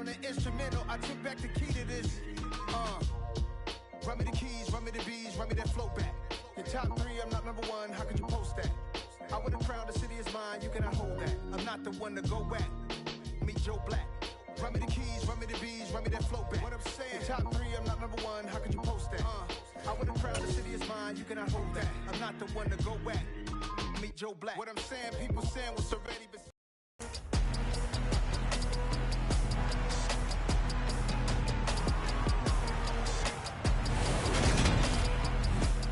on the instrumental. I took back the key to this. Run me the keys, run me the bees, run me that flow back. The top 3, I'm not number 1. How could you post that? I would have crowned the city is mine. You cannot hold that. I'm not the one to go back. Meet Joe Black. Run me the keys, run me the bees, run me that flow back. What I'm saying, top 3, I'm not number 1. How could you post that? I would have crowned the city is mine. You cannot hold that. I'm not the one to go back. Meet Joe Black. What I'm saying, people saying what's already been.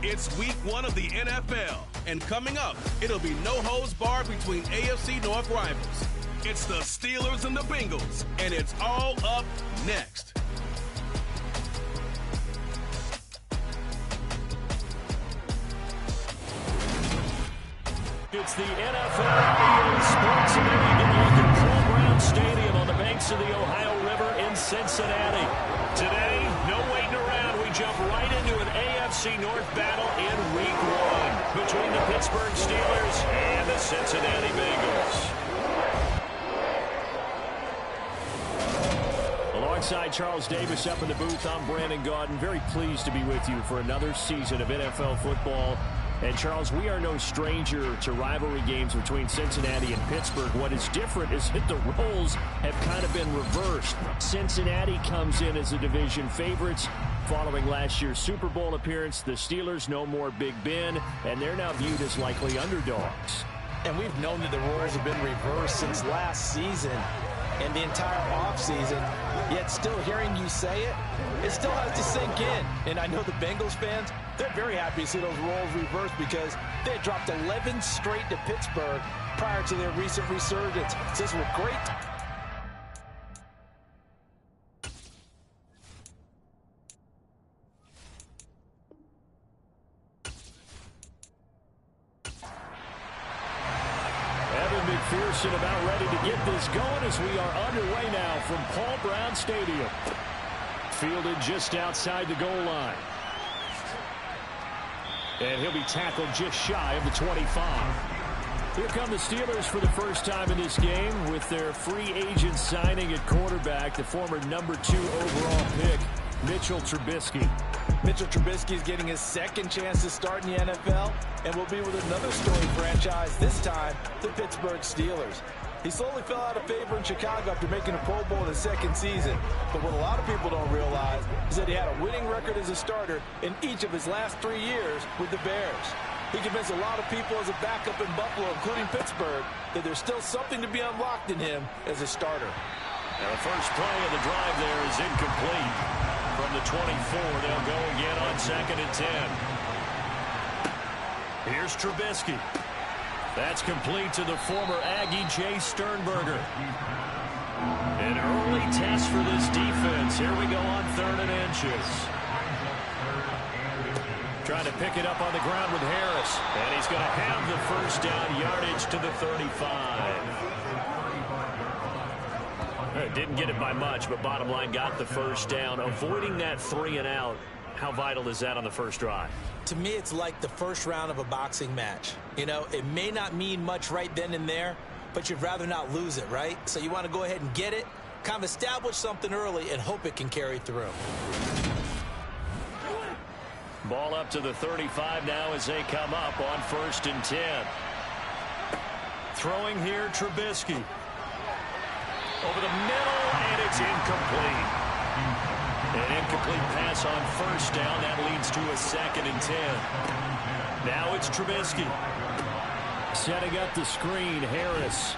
It's week 1 of the NFL, and coming up, it'll be no holds barred between AFC North rivals. It's the Steelers and the Bengals, and it's all up next. It's the NFL Sports Event at Paul Brown Stadium on the banks of the Ohio River in Cincinnati. Today, no waiting around. We jump right into an AFC North battle in Week 1 between the Pittsburgh Steelers and the Cincinnati Bengals. Alongside Charles Davis up in the booth, I'm Brandon Gaudin. Very pleased to be with you for another season of NFL football. And, Charles, we are no stranger to rivalry games between Cincinnati and Pittsburgh. What is different is that the roles have kind of been reversed. Cincinnati comes in as the division favorites following last year's Super Bowl appearance. The Steelers no more Big Ben, and they're now viewed as likely underdogs. And we've known that the roles have been reversed since last season and the entire offseason. Yet still hearing you say it, it still has to sink in. And I know the Bengals fans, they're very happy to see those roles reversed because they had dropped 11 straight to Pittsburgh prior to their recent resurgence. So this was great. McPherson about ready to get this going as we are underway now from Paul Brown Stadium. Fielded just outside the goal line. And he'll be tackled just shy of the 25. Here come the Steelers for the first time in this game with their free agent signing at quarterback, the former number 2 overall pick, Mitchell Trubisky. Mitchell Trubisky is getting his second chance to start in the NFL and will be with another storied franchise, this time the Pittsburgh Steelers. He slowly fell out of favor in Chicago after making a Pro Bowl in his second season. But what a lot of people don't realize is that he had a winning record as a starter in each of his last 3 years with the Bears. He convinced a lot of people as a backup in Buffalo, including Pittsburgh, that there's still something to be unlocked in him as a starter. Now the first play of the drive there is incomplete. From the 24, they'll go again on 2nd and 10. Here's Trubisky. That's complete to the former Aggie, Jay Sternberger. An early test for this defense. Here we go on 3rd and inches. Trying to pick it up on the ground with Harris. And he's going to have the first down, yardage to the 35. Didn't get it by much, but bottom line got the first down. Avoiding that 3 and out. How vital is that on the first drive? To me, it's like the first round of a boxing match. You know, it may not mean much right then and there, but you'd rather not lose it, right? So you want to go ahead and get it, kind of establish something early, and hope it can carry through. Ball up to the 35 now as they come up on 1st and 10. Throwing here, Trubisky. Over the middle, and it's incomplete. An incomplete pass on 1st down. That leads to a 2nd and 10. Now it's Trubisky. Setting up the screen, Harris.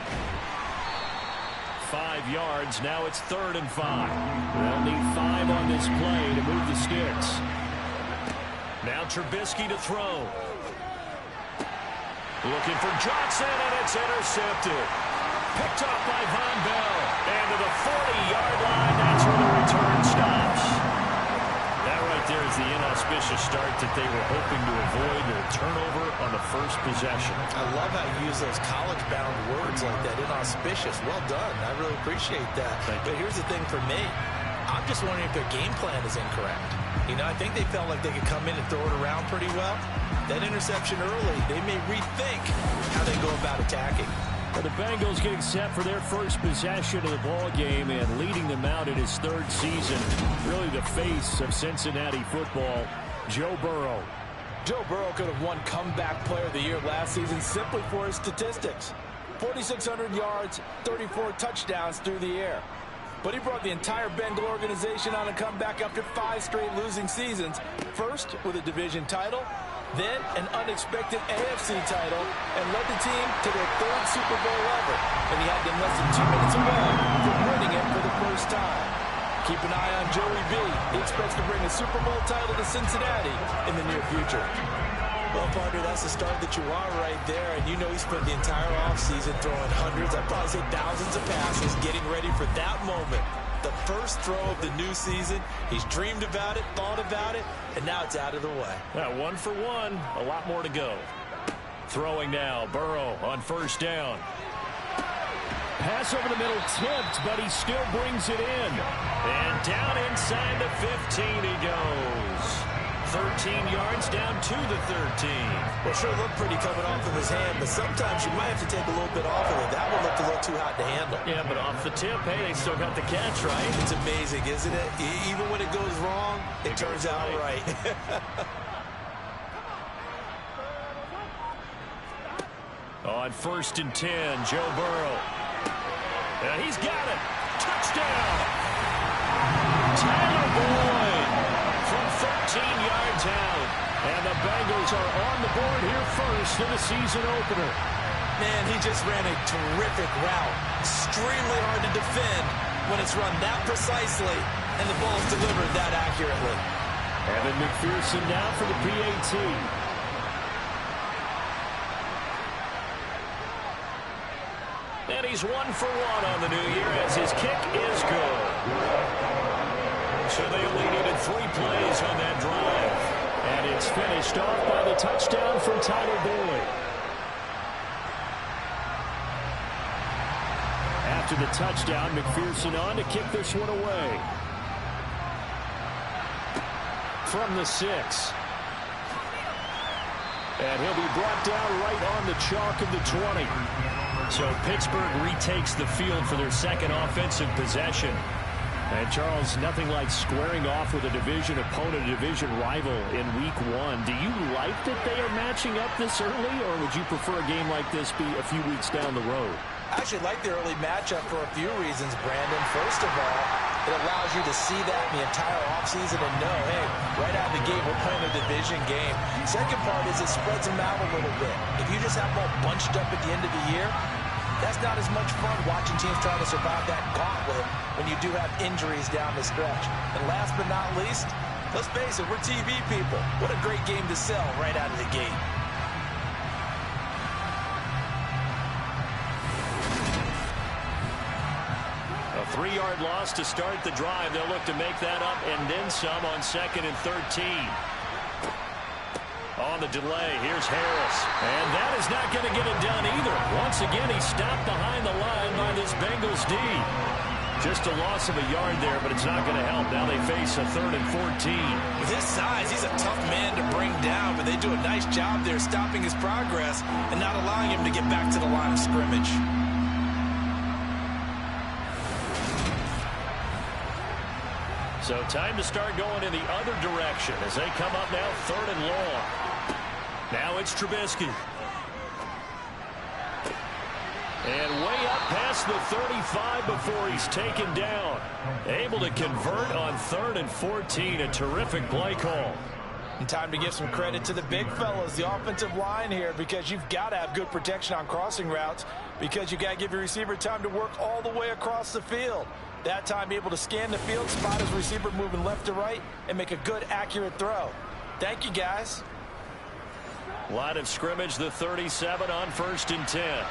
5 yards. Now it's 3rd and 5. They'll need 5 on this play to move the sticks. Now Trubisky to throw. Looking for Johnson, and it's intercepted. Picked off by Von Bell. And to the 40-yard line, that's where the return stops. That right there is the inauspicious start that they were hoping to avoid, a turnover on the first possession. I love how you use those college-bound words like that, inauspicious. Well done. I really appreciate that. But here's the thing for me. I'm just wondering if their game plan is incorrect. You know, I think they felt like they could come in and throw it around pretty well. That interception early, they may rethink how they go about attacking. The Bengals getting set for their first possession of the ball game and leading them out in his third season. Really the face of Cincinnati football, Joe Burrow. Joe Burrow could have won Comeback Player of the Year last season simply for his statistics. 4,600 yards, 34 touchdowns through the air. But he brought the entire Bengal organization on a comeback after 5 straight losing seasons. First with a division title, then an unexpected AFC title, and led the team to their 3rd Super Bowl ever. And he had them less than 2 minutes away from winning it for the first time. Keep an eye on Joey B. He expects to bring a Super Bowl title to Cincinnati in the near future. Well, partner, that's the start that you want right there. And you know he spent the entire offseason throwing hundreds, I'd probably say thousands of passes, getting ready for that moment. The first throw of the new season. He's dreamed about it, thought about it, and now it's out of the way. 1 for 1. A lot more to go. Throwing now. Burrow on first down. Pass over the middle tipped, but he still brings it in. And down inside the 15 he goes. 13 yards down to the 13. Well, sure looked pretty coming off of his hand, but sometimes you might have to take a little bit off of it. That one looked a little too hot to handle. Yeah, but off the tip, hey, they still got the catch, right? It's amazing, isn't it? Even when it goes wrong, it turns out right. On 1st and 10, Joe Burrow. And he's got it. Touchdown. Tyler Boyd from 13 yards out. And the Bengals are on the board here first in the season opener. Man, he just ran a terrific route. Extremely hard to defend when it's run that precisely and the ball's delivered that accurately. Evan McPherson now for the PAT. And he's 1 for 1 on the new year as his kick is good. So they only needed 3 plays on that drive. And it's finished off by the touchdown from Tyler Boyd. After the touchdown, McPherson on to kick this one away. From the 6. And he'll be brought down right on the chalk of the 20. So Pittsburgh retakes the field for their second offensive possession. And, Charles, nothing like squaring off with a division opponent, a division rival in Week 1. Do you like that they are matching up this early, or would you prefer a game like this be a few weeks down the road? I actually like the early matchup for a few reasons, Brandon. First of all, it allows you to see that in the entire offseason and know, hey, right out of the gate, we're playing a division game. Second part is it spreads them out a little bit. If you just have them all bunched up at the end of the year, that's not as much fun watching teams try to survive that gauntlet when you do have injuries down the stretch. And last but not least, let's face it, we're TV people. What a great game to sell right out of the gate. A 3-yard loss to start the drive. They'll look to make that up and then some on 2nd and 13. On the delay, here's Harris. And that is not going to get it done either. Once again, he's stopped behind the line by this Bengals D. Just a loss of a yard there, but it's not going to help. Now they face a 3rd and 14. With his size, he's a tough man to bring down, but they do a nice job there stopping his progress and not allowing him to get back to the line of scrimmage. So time to start going in the other direction as they come up now 3rd and long. Now it's Trubisky. And way up past the 35 before he's taken down. Able to convert on 3rd and 14. A terrific play call. And time to give some credit to the big fellas, the offensive line here, because you've got to have good protection on crossing routes, because you've got to give your receiver time to work all the way across the field. That time, be able to scan the field, spot his receiver moving left to right, and make a good, accurate throw. Thank you, guys. Line of scrimmage, the 37 on 1st and 10.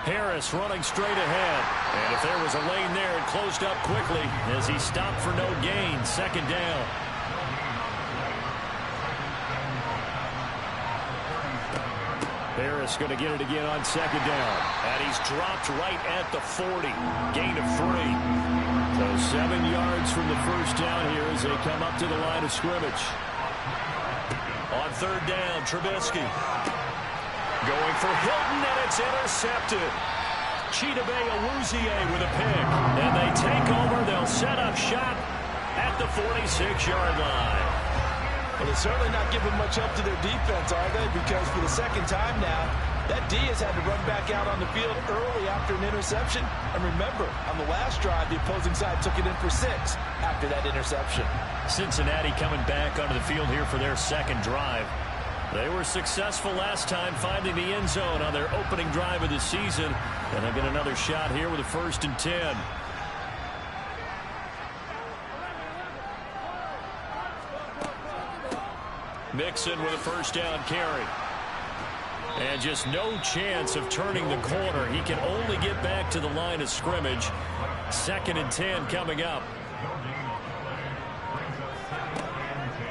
Harris running straight ahead. And if there was a lane there, it closed up quickly as he stopped for no gain. 2nd down. Harris going to get it again on 2nd down. And he's dropped right at the 40. Gain of 3. So 7 yards from the first down here as they come up to the line of scrimmage. On third down, Trubisky. Going for Hilton, and it's intercepted. Chidobe Awuzie with a pick. And they take over. They'll set up shop at the 46-yard line. Well, they're certainly not giving much up to their defense, are they? Because for the second time now, that D has had to run back out on the field early after an interception. And remember, on the last drive, the opposing side took it in for 6 after that interception. Cincinnati coming back onto the field here for their second drive. They were successful last time finding the end zone on their opening drive of the season. And they'll get another shot here with a 1st and 10. Mixon with a first down carry. And just no chance of turning the corner. He can only get back to the line of scrimmage. 2nd and 10 coming up.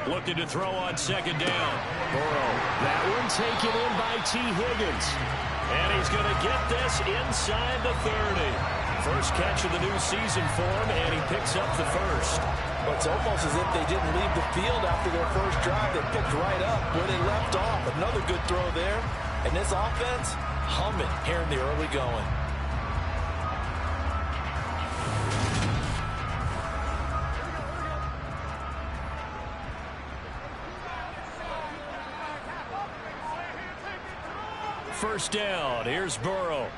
Looking to throw on 2nd down. Burrow. That one taken in by T. Higgins. And he's going to get this inside the 30. First catch of the new season for him, and he picks up the first. Well, it's almost as if they didn't leave the field after their first drive. They picked right up where they left off. Another good throw there. And this offense, humming here in the early going. First down. Here's Burrow.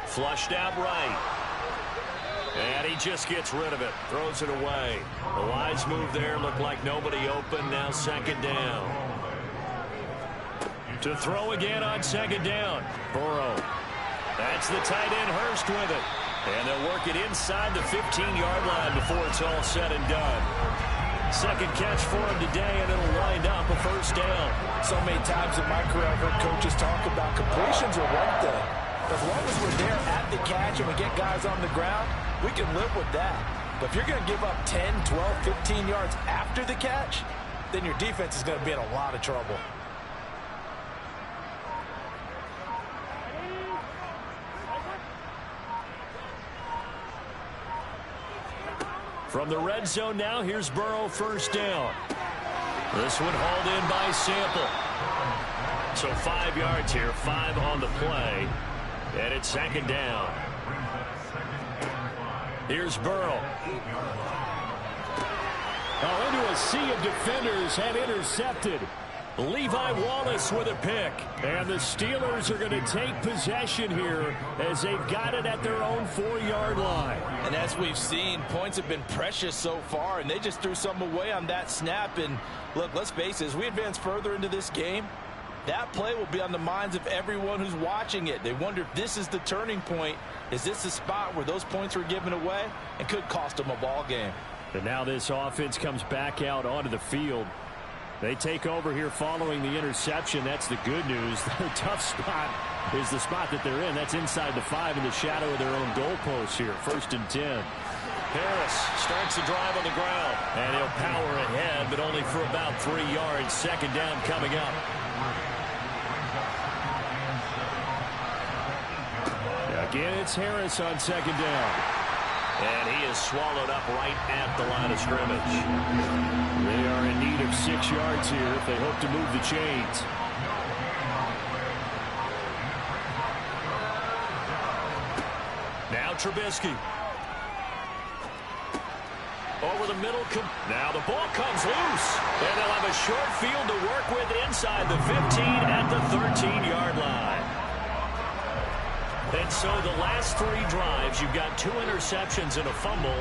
Flushed out right. And he just gets rid of it. Throws it away. The wise move there. Looked like nobody open. Now 2nd down. To throw again on 2nd down. Burrow. That's the tight end Hurst with it. And they'll work it inside the 15-yard line before it's all said and done. Second catch for him today, and it'll wind up a first down. So many times in my career I've heard coaches talk about completions are one thing. As long as we're there at the catch and we get guys on the ground, we can live with that. But if you're going to give up 10, 12, 15 yards after the catch, then your defense is going to be in a lot of trouble. From the red zone now, here's Burrow, first down. This one hauled in by Sample. So 5 yards here, 5 on the play. And it's 2nd down. Here's Burrow. Oh, into a sea of defenders and intercepted. Levi Wallace with a pick. And the Steelers are going to take possession here as they've got it at their own 4-yard line. And as we've seen, points have been precious so far, and they just threw some away on that snap. And look, let's face it, as we advance further into this game, that play will be on the minds of everyone who's watching it. They wonder if this is the turning point. Is this the spot where those points were given away and could cost them a ball game? And now this offense comes back out onto the field. They take over here following the interception. That's the good news. Their tough spot is the spot that they're in. That's inside the 5 in the shadow of their own goalpost here. 1st and 10. Harris starts the drive on the ground. And he'll power ahead, but only for about 3 yards. 2nd down coming up. Again, it's Harris on 2nd down. And he is swallowed up right at the line of scrimmage. They are in need of 6 yards here if they hope to move the chains. Now Trubisky. Over the middle. Now the ball comes loose. And they'll have a short field to work with inside the 15 at the 13-yard line. And so the last 3 drives, you've got 2 interceptions and a fumble.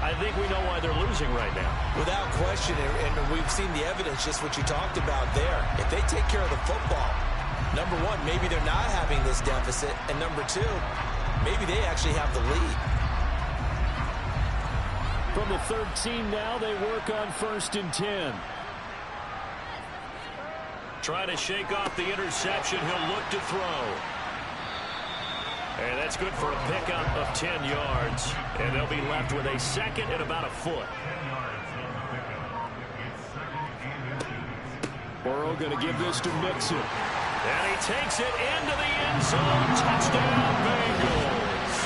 I think we know why they're losing right now. Without question, and we've seen the evidence, just what you talked about there. If they take care of the football, number one, maybe they're not having this deficit. And number 2, maybe they actually have the lead. From the 13 now, they work on 1st and 10. Trying to shake off the interception. He'll look to throw. And that's good for a pickup of 10 yards. And they'll be left with a 2nd and about a foot. Burrow going to give this to Mixon. And he takes it into the end zone. Touchdown, Bengals.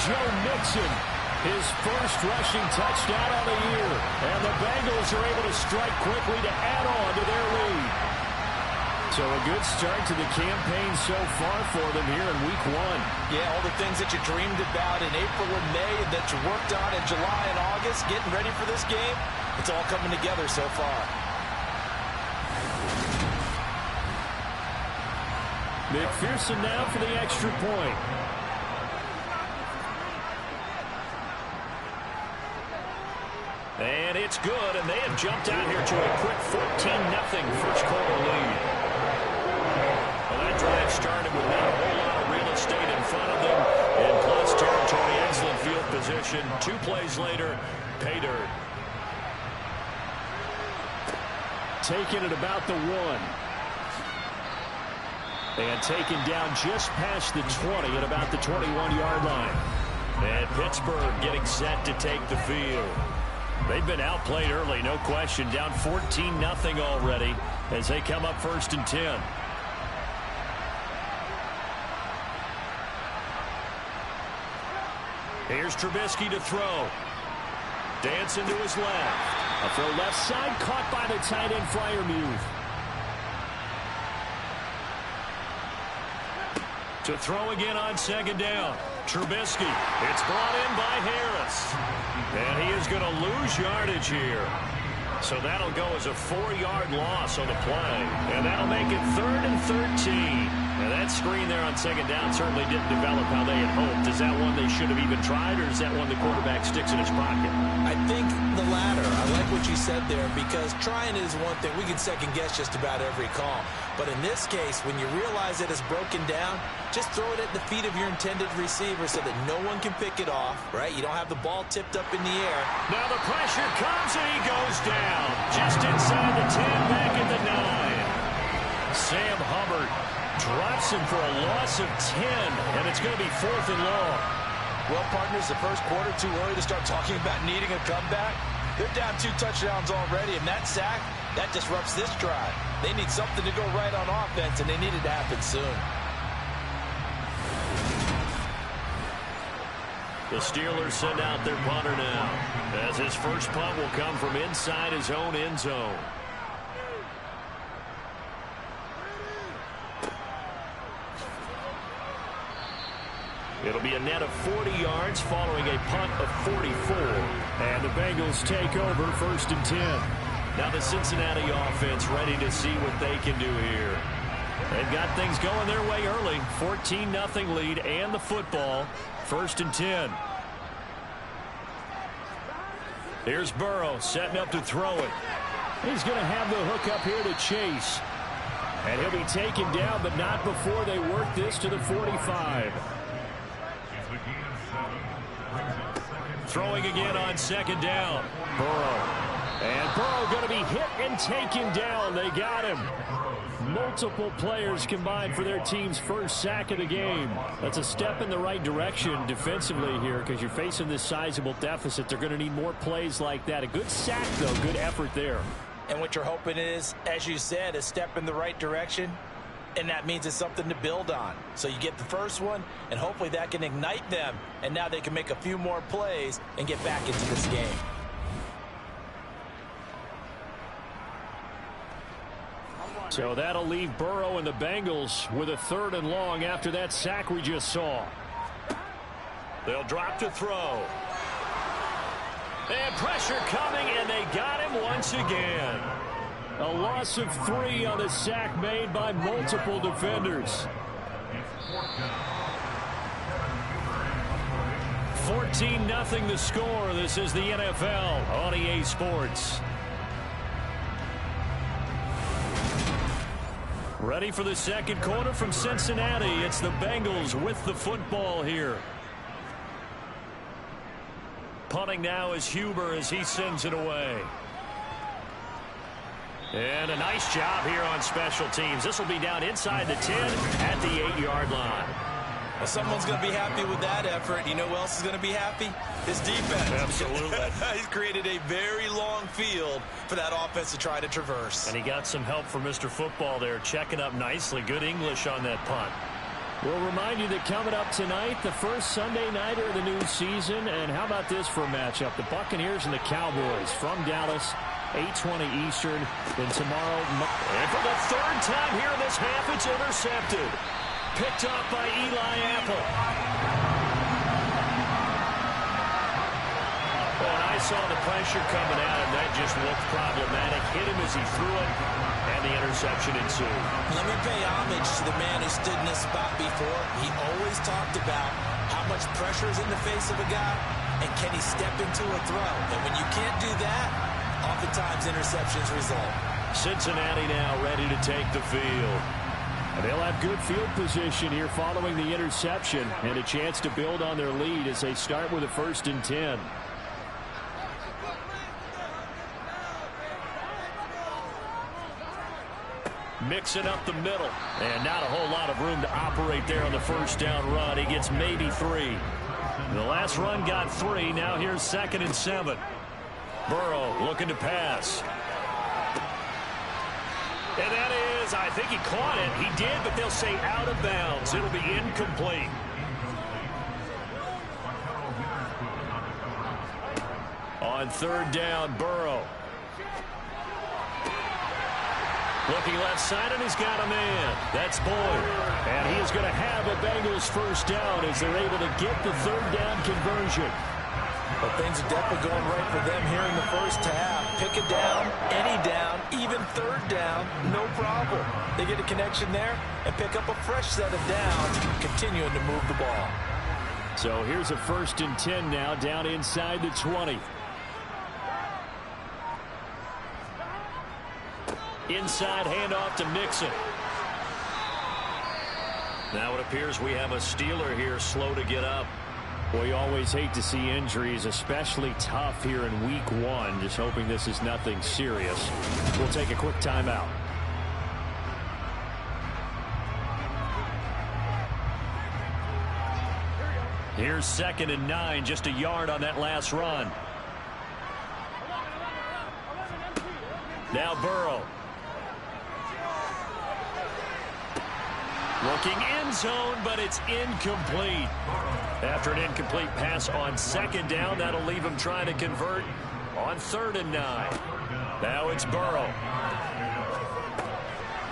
Joe Mixon His first rushing touchdown of the year. And the Bengals are able to strike quickly to add on to their lead. So a good start to the campaign so far for them here in Week 1. Yeah, all the things that you dreamed about in April and May and that you worked on in July and August, getting ready for this game, it's all coming together so far. McPherson now for the extra point. And it's good, and they have jumped out here to a quick 14-0 first quarter lead. Well, that drive started with not a whole lot of real estate in front of them. In plus territory, excellent field position. 2 plays later, pay dirt. Taking it about the 1. And taken down just past the 20 at about the 21-yard line. And Pittsburgh getting set to take the field. They've been outplayed early, no question. Down 14-0 already as they come up 1st and 10. Here's Trubisky to throw. Dancing to his left. A throw left side, caught by the tight end Freiermuth. To throw again on 2nd down. Trubisky. It's brought in by Harris. And he is going to lose yardage here. So that'll go as a 4-yard loss on the play. And that'll make it 3rd and 13. Now that screen there on 2nd down certainly didn't develop how they had hoped. Is that one they should have even tried, or is that one the quarterback sticks in his pocket? I think the latter. I like what you said there, because trying is one thing. We can second guess just about every call. But in this case, when you realize that it's broken down, just throw it at the feet of your intended receiver so that no one can pick it off, right? You don't have the ball tipped up in the air. Now the pressure comes and he goes down. Just inside the 10, back at the 9. Sam Hubbard drops him for a loss of 10, and it's going to be 4th and long. Well, partners, the first quarter, too early to start talking about needing a comeback. They're down 2 touchdowns already, and that sack, that disrupts this drive. They need something to go right on offense, and they need it to happen soon. The Steelers send out their punter now, as his first punt will come from inside his own end zone. It'll be a net of 40 yards following a punt of 44. And the Bengals take over 1st and 10. Now the Cincinnati offense ready to see what they can do here. They've got things going their way early. 14-0 lead and the football. 1st and 10. Here's Burrow setting up to throw it. He's going to have the hook up here to Chase. And he'll be taken down, but not before they work this to the 45. Throwing again on 2nd down. Burrow. And Burrow going to be hit and taken down. They got him. Multiple players combined for their team's first sack of the game. That's a step in the right direction defensively here, because you're facing this sizable deficit. They're going to need more plays like that. A good sack, though. Good effort there. And what you're hoping is, as you said, a step in the right direction. And that means it's something to build on. So you get the first one, and hopefully that can ignite them. And now they can make a few more plays and get back into this game. So that'll leave Burrow and the Bengals with a 3rd and long after that sack we just saw. They'll drop to throw. And pressure coming, and they got him once again. A loss of 3 on the sack made by multiple defenders. 14-0 the score. This is the NFL on EA Sports. Ready for the second quarter from Cincinnati. It's the Bengals with the football here. Punting now is Huber as he sends it away. And a nice job here on special teams. This will be down inside the 10 at the 8-yard line. Well, someone's going to be happy with that effort. You know who else is going to be happy? His defense. Absolutely. He's created a very long field for that offense to try to traverse. And he got some help from Mr. Football there, checking up nicely. Good English on that punt. We'll remind you that coming up tonight, the first Sunday nighter of the new season. And how about this for a matchup? The Buccaneers and the Cowboys from Dallas, 8:20 Eastern. Then tomorrow. And for the third time here in this half, it's intercepted. Picked up by Eli Apple. Well, and I saw the pressure coming at him. That just looked problematic. Hit him as he threw it, and the interception ensued. Let me pay homage to the man who stood in this spot before. He always talked about how much pressure is in the face of a guy, and can he step into a throw. And when you can't do that, oftentimes interceptions result. Cincinnati now ready to take the field. And they'll have good field position here following the interception and a chance to build on their lead as they start with a 1st and 10. Mixing up the middle. And not a whole lot of room to operate there on the first down run. He gets maybe 3. The last run got 3. Now here's 2nd and 7. Burrow looking to pass. And that is, I think he caught it. He did, but they'll say out of bounds. It'll be incomplete. On 3rd down, Burrow. Looking left side, and he's got a man. That's Boyd. And he is going to have a Bengals 1st down as they're able to get the 3rd down conversion. But things are definitely going right for them here in the first half. Pick a down, any down, even 3rd down, no problem. They get a connection there and pick up a fresh set of downs, continuing to move the ball. So here's a 1st and 10 now, down inside the 20. Inside handoff to Mixon. Now it appears we have a Steeler here slow to get up. Well, you always hate to see injuries, especially tough here in week 1. Just hoping this is nothing serious. We'll take a quick timeout. Here's 2nd and 9, just a yard on that last run. Now Burrow. Looking end zone, but it's incomplete. After an incomplete pass on 2nd down, that'll leave him trying to convert on 3rd and 9. Now it's Burrow.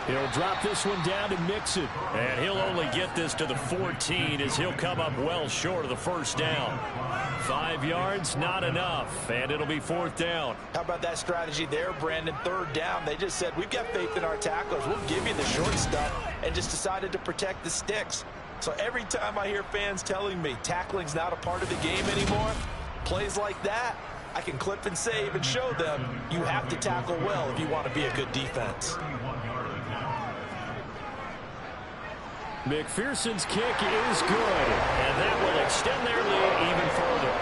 He'll drop this one down to Mixon. And he'll only get this to the 14 as he'll come up well short of the 1st down. 5 yards, not enough, and it'll be 4th down. How about that strategy there, Brandon? 3rd down, they just said, we've got faith in our tacklers. We'll give you the short stuff, and just decided to protect the sticks. So every time I hear fans telling me tackling's not a part of the game anymore, plays like that, I can clip and save and show them you have to tackle well if you want to be a good defense. McPherson's kick is good, and that will extend their lead even further.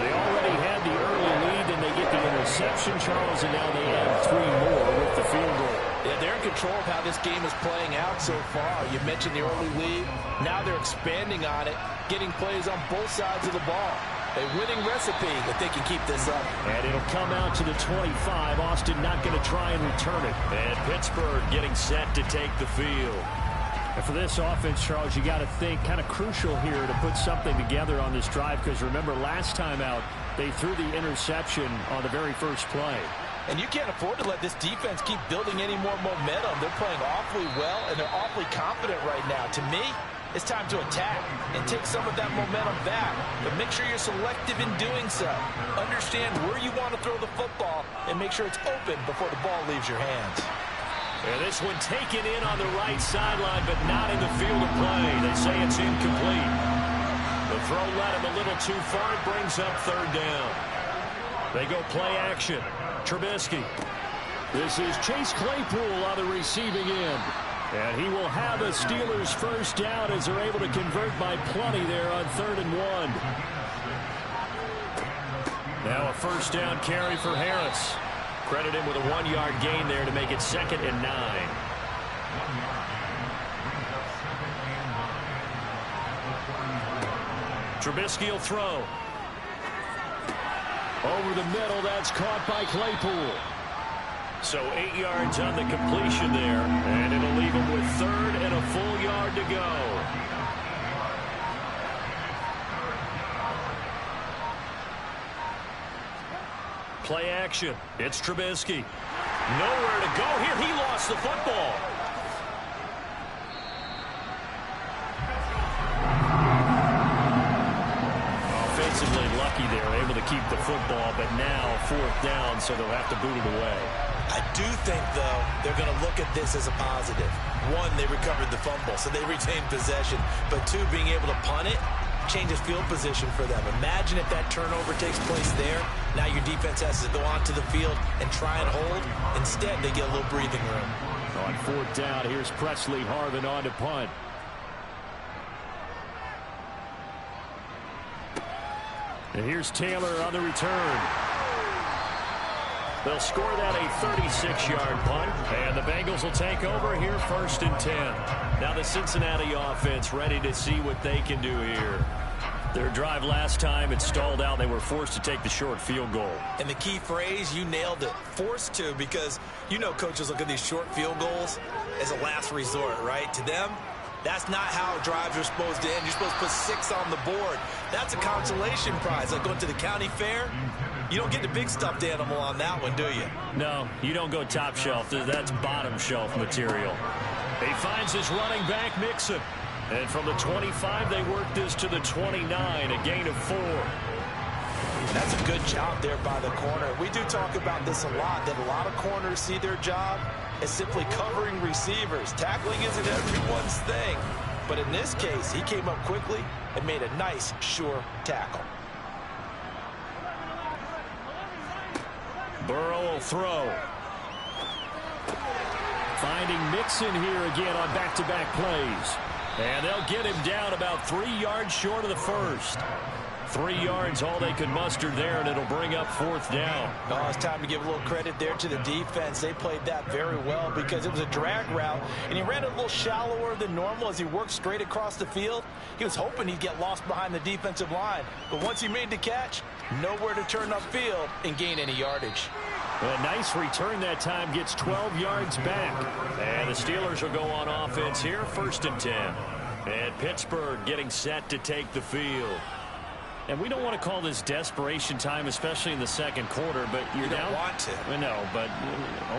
They already had the early lead, and they get the interception, Charles, and now they add 3 more with the field goal. Yeah, they're in control of how this game is playing out so far. You mentioned the early lead. Now they're expanding on it, getting plays on both sides of the ball. A winning recipe if they can keep this up. And it'll come out to the 25. Austin not going to try and return it. And Pittsburgh getting set to take the field. And for this offense, Charles, you got to think kind of crucial here to put something together on this drive, because remember last time out they threw the interception on the very first play. And you can't afford to let this defense keep building any more momentum. They're playing awfully well, and they're awfully confident right now. To me, it's time to attack and take some of that momentum back. But make sure you're selective in doing so. Understand where you want to throw the football and make sure it's open before the ball leaves your hands. And this one taken in on the right sideline, but not in the field of play. They say it's incomplete. The throw led him a little too far. It brings up 3rd down. They go play action. Trubisky. This is Chase Claypool on the receiving end. And he will have a Steelers 1st down as they're able to convert by plenty there on 3rd and 1. Now a 1st down carry for Harris. Credit him with a 1-yard gain there to make it 2nd and 9. Trubisky will throw. Over the middle, that's caught by Claypool. So 8 yards on the completion there, and it'll leave him with 3rd and a full yard to go. Play action. It's Trubisky. Nowhere to go here. He lost the football. Offensively lucky there, able to keep the football, but now 4th down, so they'll have to boot it away. I do think, though, they're going to look at this as a positive. 1, they recovered the fumble, so they retained possession. But 2, being able to punt it changes field position for them. Imagine if that turnover takes place there. Now your defense has to go onto the field and try and hold. Instead, they get a little breathing room. On 4th down, here's Presley Harvin on to punt. And here's Taylor on the return. They'll score that a 36-yard punt, and the Bengals will take over here 1st and 10. Now the Cincinnati offense ready to see what they can do here. Their drive last time, it stalled out. They were forced to take the short field goal. And the key phrase, you nailed it, forced to, because you know coaches look at these short field goals as a last resort, right? To them, that's not how drives are supposed to end. You're supposed to put 6 on the board. That's a consolation prize. Like going to the county fair, you don't get the big stuffed animal on that one, do you? No, you don't go top shelf. That's bottom shelf material. He finds his running back, Mixon. And from the 25, they work this to the 29, a gain of 4. That's a good job there by the corner. We do talk about this a lot, that a lot of corners see their job as simply covering receivers. Tackling isn't everyone's thing. But in this case, he came up quickly and made a nice, sure tackle. Burrow will throw. Finding Mixon here again on back-to-back plays. And they'll get him down about 3 yards short of the first. 3 yards, all they could muster there, and it'll bring up 4th down. Oh, it's time to give a little credit there to the defense. They played that very well because it was a drag route, and he ran it a little shallower than normal as he worked straight across the field. He was hoping he'd get lost behind the defensive line, but once he made the catch, nowhere to turn upfield and gain any yardage. A nice return that time, gets 12 yards back. And the Steelers will go on offense here, 1st and 10. And Pittsburgh getting set to take the field. And we don't want to call this desperation time, especially in the second quarter, but you're down. You don't want to. No, but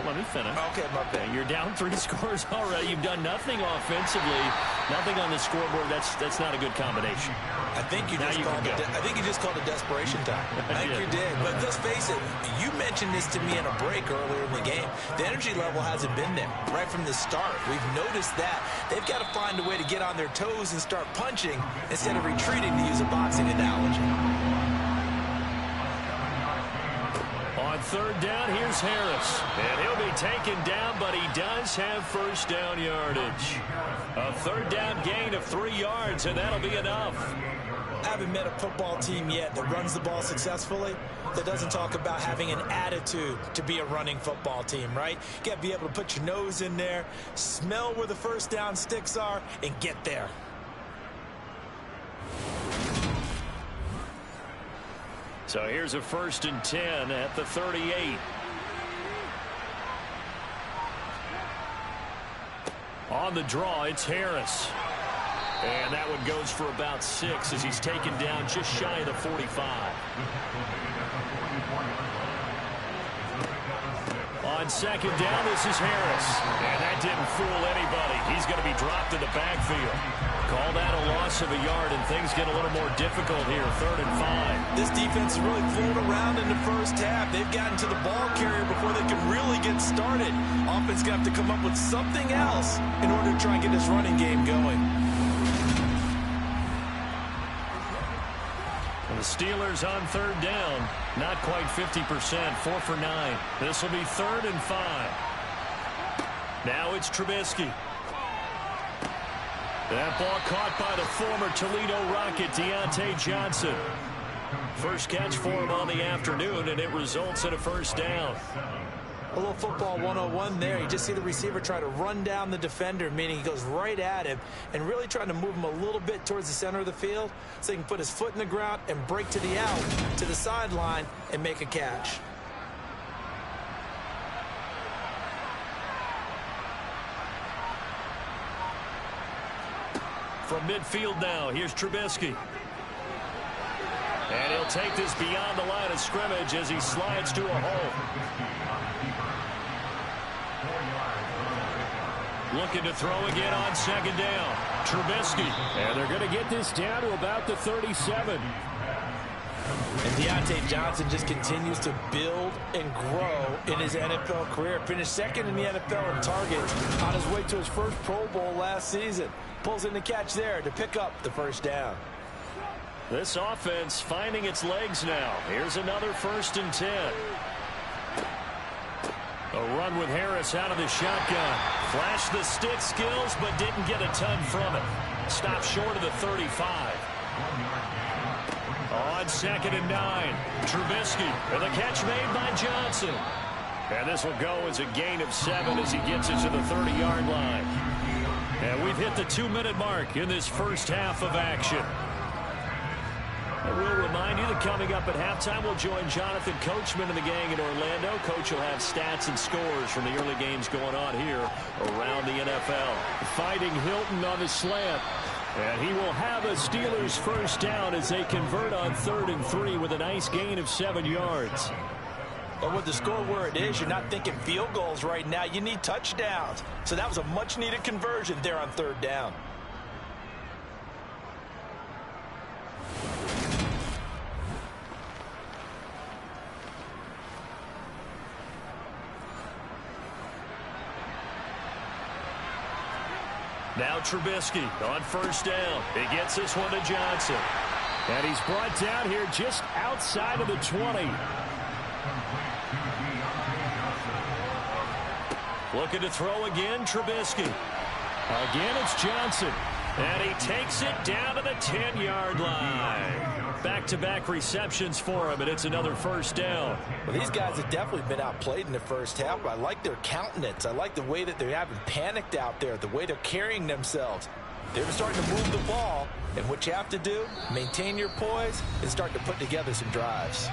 let me finish. Okay, my bad. You're down 3 scores already. You've done nothing offensively, nothing on the scoreboard. That's not a good combination. I think you just called it desperation time. I think you did. But let's face it, you mentioned this to me in a break earlier in the game. The energy level hasn't been there right from the start. We've noticed that. They've got to find a way to get on their toes and start punching instead of retreating, to use a boxing analogy. On 3rd down, here's Harris. And he'll be taken down, but he does have 1st down yardage. A 3rd down gain of 3 yards, and that'll be enough. I haven't met a football team yet that runs the ball successfully that doesn't talk about having an attitude to be a running football team, right? You got to be able to put your nose in there, smell where the 1st down sticks are, and get there. So here's a 1st and 10 at the 38. On the draw, it's Harris. And that one goes for about 6 as he's taken down just shy of the 45. On 2nd down, this is Harris. And that didn't fool anybody. He's going to be dropped in the backfield. Call that a loss of a yard, and things get a little more difficult here, 3rd and 5. This defense has really flown around in the first half. They've gotten to the ball carrier before they can really get started. Offense going to have to come up with something else in order to try and get this running game going. The Steelers on 3rd down, not quite 50%, 4 for 9. This will be 3rd and 5. Now it's Trubisky. That ball caught by the former Toledo Rocket, Deontay Johnson. First catch for him on the afternoon, and it results in a 1st down. A little football 101 there. You just see the receiver try to run down the defender, meaning he goes right at him and really trying to move him a little bit towards the center of the field so he can put his foot in the ground and break to the out, to the sideline, and make a catch. From midfield now, here's Trubisky. And he'll take this beyond the line of scrimmage as he slides to a hole. Looking to throw again on second down. Trubisky. And they're going to get this down to about the 37. And Deontay Johnson just continues to build and grow in his NFL career. Finished second in the NFL in targets on his way to his first Pro Bowl last season. Pulls in the catch there to pick up the first down. This offense finding its legs now. Here's another 1st and 10. A run with Harris out of the shotgun. Flashed the stick skills, but didn't get a ton from it. Stopped short of the 35. On 2nd and 9. Trubisky. And the catch made by Johnson. And this will go as a gain of 7 as he gets it to the 30-yard line. And we've hit the 2-minute mark in this first half of action. I will remind you that coming up at halftime, we'll join Jonathan Coachman and the gang in Orlando. Coach will have stats and scores from the early games going on here around the NFL. Fighting Hilton on the slant. And he will have a Steelers first down as they convert on 3rd and 3 with a nice gain of 7 yards. And with the score where it is, you're not thinking field goals right now. You need touchdowns. So that was a much-needed conversion there on 3rd down. Now Trubisky on 1st down. He gets this one to Johnson. And he's brought down here just outside of the 20. Looking to throw again, Trubisky. Again, it's Johnson. And he takes it down to the 10-yard line. Back-to-back receptions for him, and it's another 1st down. Well, these guys have definitely been outplayed in the first half, but I like their countenance. I like the way that they haven't panicked out there, the way they're carrying themselves. They're starting to move the ball, and what you have to do, maintain your poise, and start to put together some drives.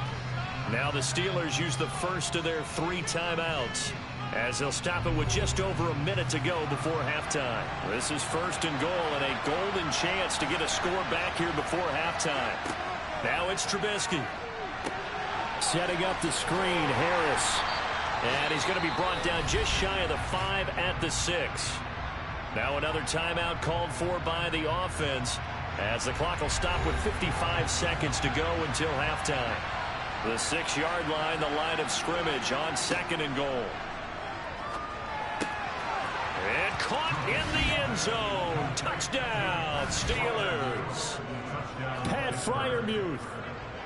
Now the Steelers use the first of their 3 timeouts, as they'll stop it with just over a minute to go before halftime. This is 1st and goal and a golden chance to get a score back here before halftime. Now it's Trubisky. Setting up the screen, Harris. And he's going to be brought down just shy of the 5 at the 6. Now another timeout called for by the offense, as the clock will stop with 55 seconds to go until halftime. The 6-yard line, the line of scrimmage on 2nd and goal. And caught in the end zone. Touchdown, Steelers. Pat Freiermuth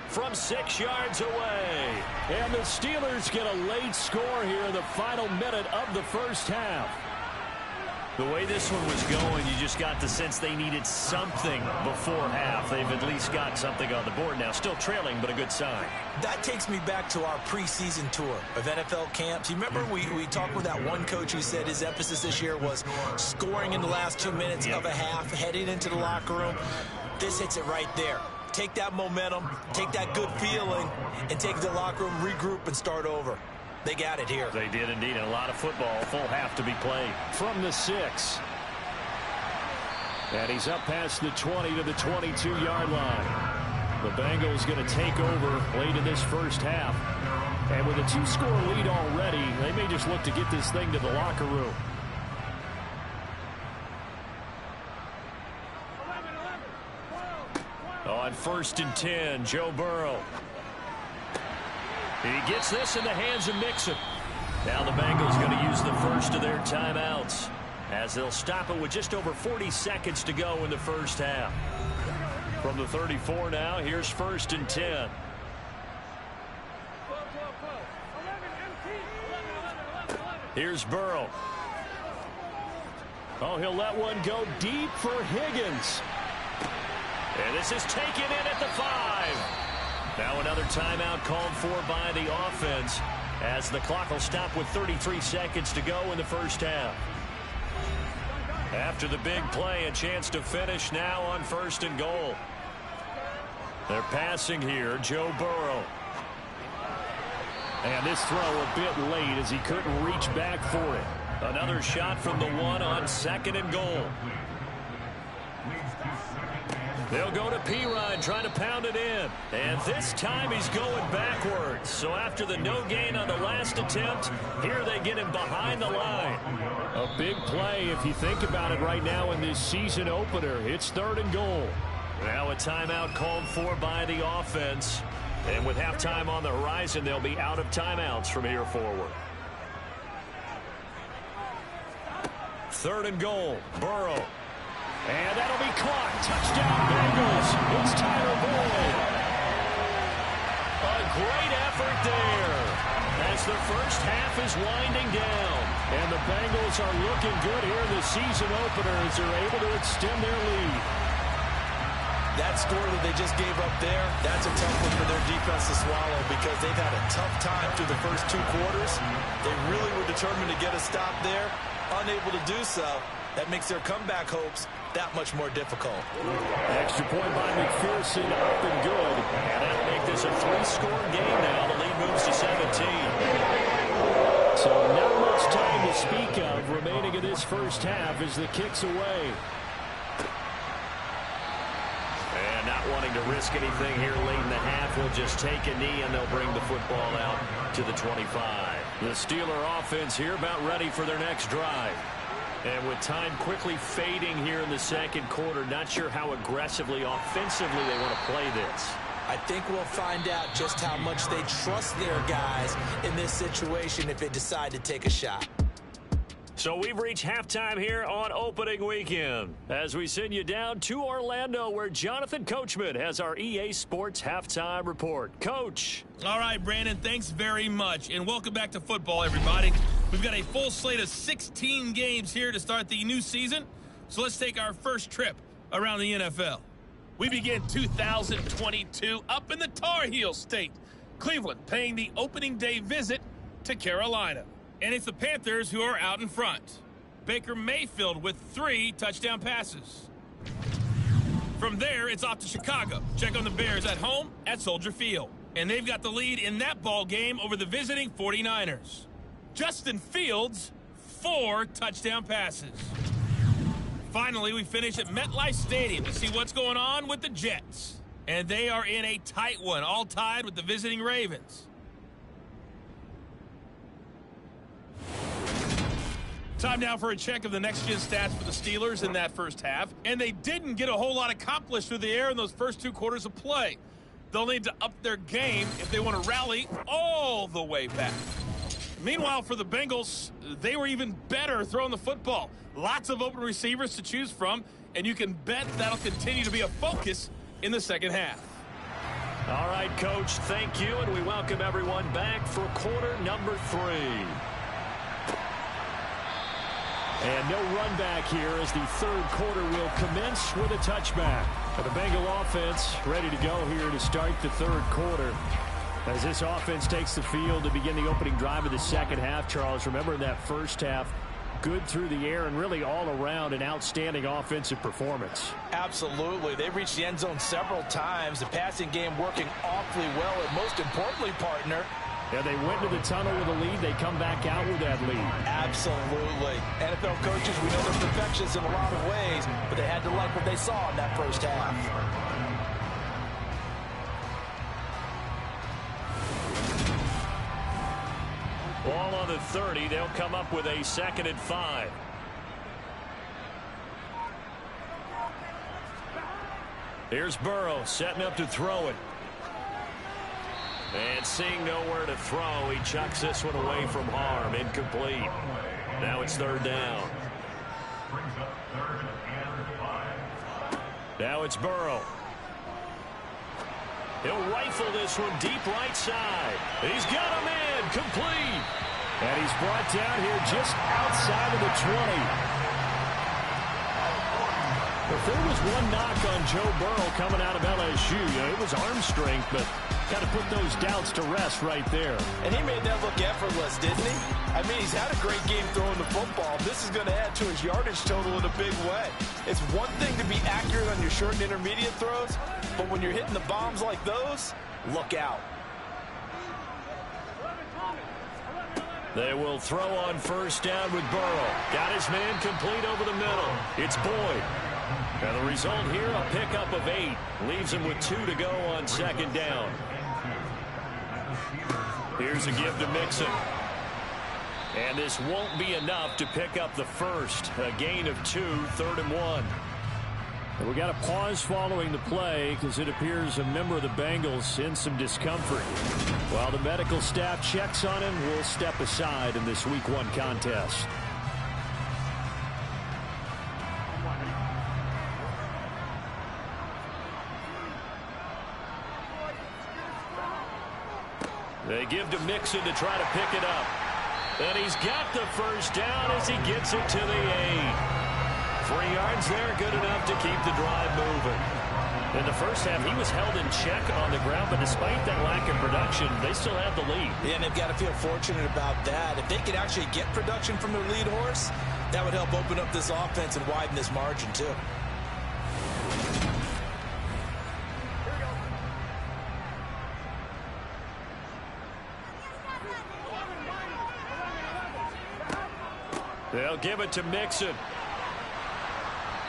from 6 yards away. And the Steelers get a late score here in the final minute of the first half. The way this one was going, you just got the sense they needed something before half. They've at least got something on the board now. Still trailing, but a good sign. That takes me back to our preseason tour of NFL camps. You remember we talked with that one coach who said his emphasis this year was scoring in the last 2 minutes of a half, heading into the locker room. This hits it right there. Take that momentum, take that good feeling, and take it to the locker room, regroup, and start over. They got it here. They did indeed. And a lot of football, full half to be played. From the 6. And he's up past the 20 to the 22-yard line. The Bengals going to take over late in this first half. And with a 2-score lead already, they may just look to get this thing to the locker room. On 1st and 10, Joe Burrow. He gets this in the hands of Mixon. Now the Bengals going to use the first of their timeouts, as they'll stop it with just over 40 seconds to go in the first half. From the 34 now, here's 1st and 10. Here's Burrow. Oh, he'll let one go deep for Higgins. And this is taken in at the 5. Now another timeout called for by the offense, as the clock will stop with 33 seconds to go in the first half. After the big play, a chance to finish now on 1st and goal. They're passing here, Joe Burrow. And this throw a bit late as he couldn't reach back for it. Another shot from the 1 on 2nd and goal. They'll go to P-Rod, trying to pound it in. And this time he's going backwards. So after the no gain on the last attempt, here they get him behind the line. A big play if you think about it right now in this season opener. It's 3rd and goal. Now a timeout called for by the offense. And with halftime on the horizon, they'll be out of timeouts from here forward. 3rd and goal. Burrow. And that'll be caught. Touchdown Bengals. It's Tyler Boyd. A great effort there as the first half is winding down. And the Bengals are looking good here in the season opener as they're able to extend their lead. That score that they just gave up there, that's a tough one for their defense to swallow because they've had a tough time through the first 2 quarters. They really were determined to get a stop there, unable to do so. That makes their comeback hopes that much more difficult. Extra point by McPherson, up and good. And that'll make this a 3-score game now. The lead moves to 17. So not much time to speak of remaining in this first half as the kick's away. And not wanting to risk anything here late in the half, will just take a knee and they'll bring the football out to the 25. The Steeler offense here about ready for their next drive. And with time quickly fading here in the second quarter, not sure how aggressively, offensively they want to play this. I think we'll find out just how much they trust their guys in this situation if they decide to take a shot. So we've reached halftime here on opening weekend as we send you down to Orlando where Jonathan Coachman has our EA Sports halftime report. Coach. All right, Brandon, thanks very much. And welcome back to football, everybody. We've got a full slate of 16 games here to start the new season. So let's take our first trip around the NFL. We begin 2022 up in the Tar Heel state. Cleveland paying the opening day visit to Carolina. And it's the Panthers who are out in front. Baker Mayfield with 3 touchdown passes. From there, it's off to Chicago. Check on the Bears at home at Soldier Field. And they've got the lead in that ball game over the visiting 49ers. Justin Fields, 4 touchdown passes. Finally, we finish at MetLife Stadium to see what's going on with the Jets. And they are in a tight one, all tied with the visiting Ravens. Time now for a check of the next-gen stats for the Steelers in that first half. And they didn't get a whole lot accomplished through the air in those first 2 quarters of play. They'll need to up their game if they want to rally all the way back. Meanwhile, for the Bengals, they were even better throwing the football. Lots of open receivers to choose from, and you can bet that'll continue to be a focus in the second half. All right, Coach, thank you, and we welcome everyone back for quarter number 3. And no run back here as the third quarter will commence with a touchback. And the Bengal offense ready to go here to start the third quarter. As this offense takes the field to begin the opening drive of the second half, Charles, remember in that first half, good through the air and really all around an outstanding offensive performance. Absolutely. They reached the end zone several times. The passing game working awfully well. And most importantly, partner, yeah, they went to the tunnel with a lead. They come back out with that lead. Absolutely. NFL coaches, we know they're perfectionists in a lot of ways, but they had to like what they saw in that first half. Ball on the 30. They'll come up with a 2nd and 5. Here's Burrow setting up to throw it. And seeing nowhere to throw, he chucks this one away from harm. Incomplete. Now it's 3rd down. Now it's Burrow. He'll rifle this one deep right side. He's got him in. Complete. And he's brought down here just outside of the 20. If there was one knock on Joe Burrow coming out of LSU, it was arm strength, but got to put those doubts to rest right there. And he made that look effortless, didn't he? I mean, he's had a great game throwing the football. This is going to add to his yardage total in a big way. It's one thing to be accurate on your short and intermediate throws, but when you're hitting the bombs like those, look out. They will throw on 1st down with Burrow. Got his man complete over the middle. It's Boyd. And the result here, a pickup of 8. Leaves him with 2 to go on second down. Here's a give to Mixon. And this won't be enough to pick up the first. A gain of 2, 3rd and 1. And we got a pause following the play because it appears a member of the Bengals in some discomfort. While the medical staff checks on him, we'll step aside in this Week 1 contest. They give to Mixon to try to pick it up. And he's got the first down as he gets it to the 8. 3 yards there, good enough to keep the drive moving. In the first half, he was held in check on the ground, but despite that lack of production, they still have the lead. Yeah, and they've got to feel fortunate about that. If they could actually get production from their lead horse, that would help open up this offense and widen this margin, too. They'll give it to Mixon.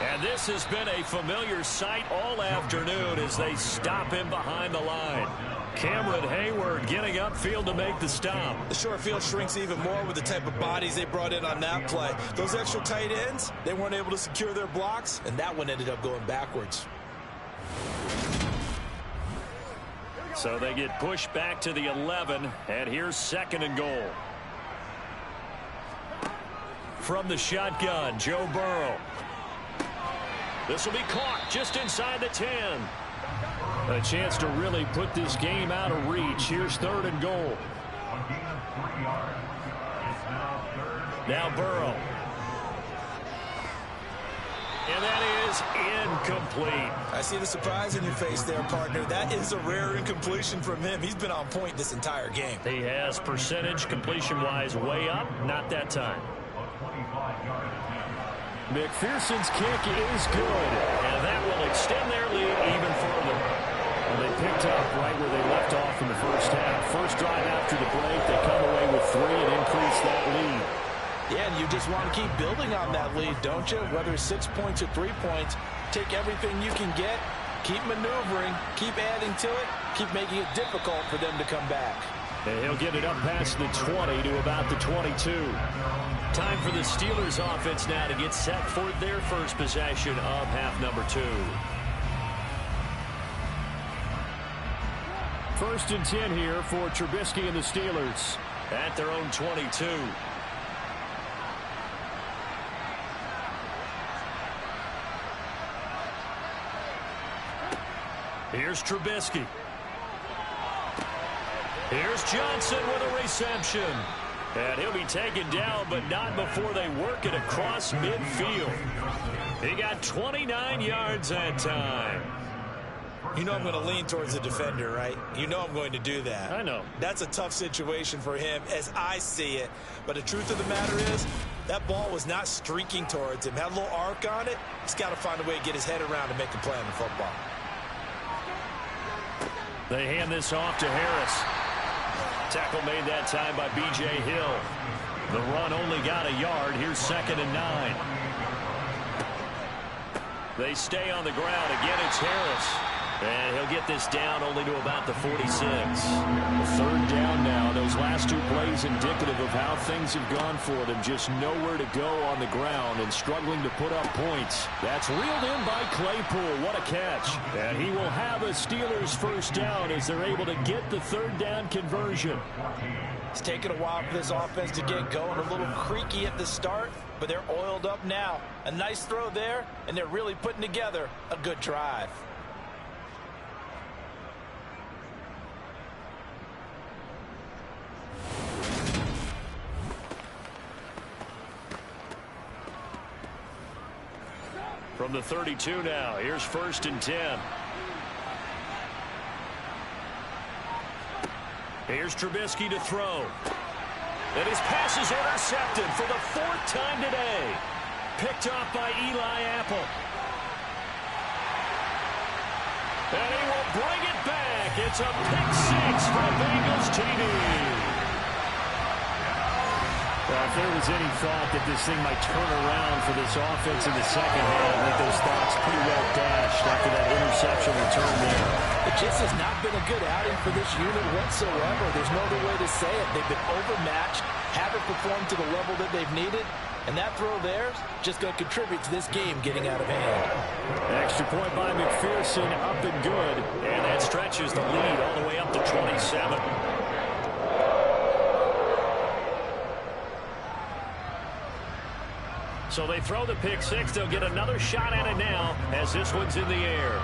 And this has been a familiar sight all afternoon as they stop him behind the line. Cameron Hayward getting upfield to make the stop. The short field shrinks even more with the type of bodies they brought in on that play. Those extra tight ends, they weren't able to secure their blocks, and that one ended up going backwards. So they get pushed back to the 11, and here's 2nd and goal. From the shotgun, Joe Burrow. This will be caught just inside the 10. A chance to really put this game out of reach. Here's 3rd and goal. Now Burrow. And that is incomplete. I see the surprise in your face there, partner. That is a rare incompletion from him. He's been on point this entire game. He has percentage completion-wise way up. Not that time. McPherson's kick is good, and that will extend their lead even further. And they picked up right where they left off in the first half. First drive after the break, they come away with 3 and increase that lead. Yeah, and you just want to keep building on that lead, don't you? Whether it's 6 points or 3 points, take everything you can get, keep maneuvering, keep adding to it, keep making it difficult for them to come back. And he'll get it up past the 20 to about the 22. Time for the Steelers offense now to get set for their first possession of half number 2. 1st and 10 here for Trubisky and the Steelers at their own 22. Here's Trubisky. Here's Johnson with a reception. And he'll be taken down, but not before they work it across midfield. He got 29 yards that time. You know I'm going to lean towards the defender, right? You know I'm going to do that. I know. That's a tough situation for him as I see it. But the truth of the matter is, that ball was not streaking towards him. Had a little arc on it. He's got to find a way to get his head around and make a play on the football. They hand this off to Harris. Tackle made that time by B.J. Hill. The run only got a yard. Here's 2nd and 9. They stay on the ground. Again, it's Harris. And he'll get this down only to about the 46. 3rd down now. Those last 2 plays indicative of how things have gone for them. Just nowhere to go on the ground and struggling to put up points. That's reeled in by Claypool. What a catch. And he will have a Steelers first down as they're able to get the 3rd down conversion. It's taken a while for this offense to get going. A little creaky at the start, but they're oiled up now. A nice throw there, and they're really putting together a good drive. From the 32 now, here's 1st and 10. Here's Trubisky to throw. And his pass is intercepted for the 4th time today. Picked off by Eli Apple. And he will bring it back. It's a pick 6 for the Bengals TD. Well, if there was any thought that this thing might turn around for this offense in the second half, I think those thoughts pretty well dashed after that interception return there. It just has not been a good outing for this unit whatsoever. There's no other way to say it. They've been overmatched, haven't performed to the level that they've needed, and that throw there is just going to contribute to this game getting out of hand. Extra point by McPherson, up and good, and that stretches the lead all the way up to 27. So they throw the pick six. They'll get another shot at it now as this one's in the air.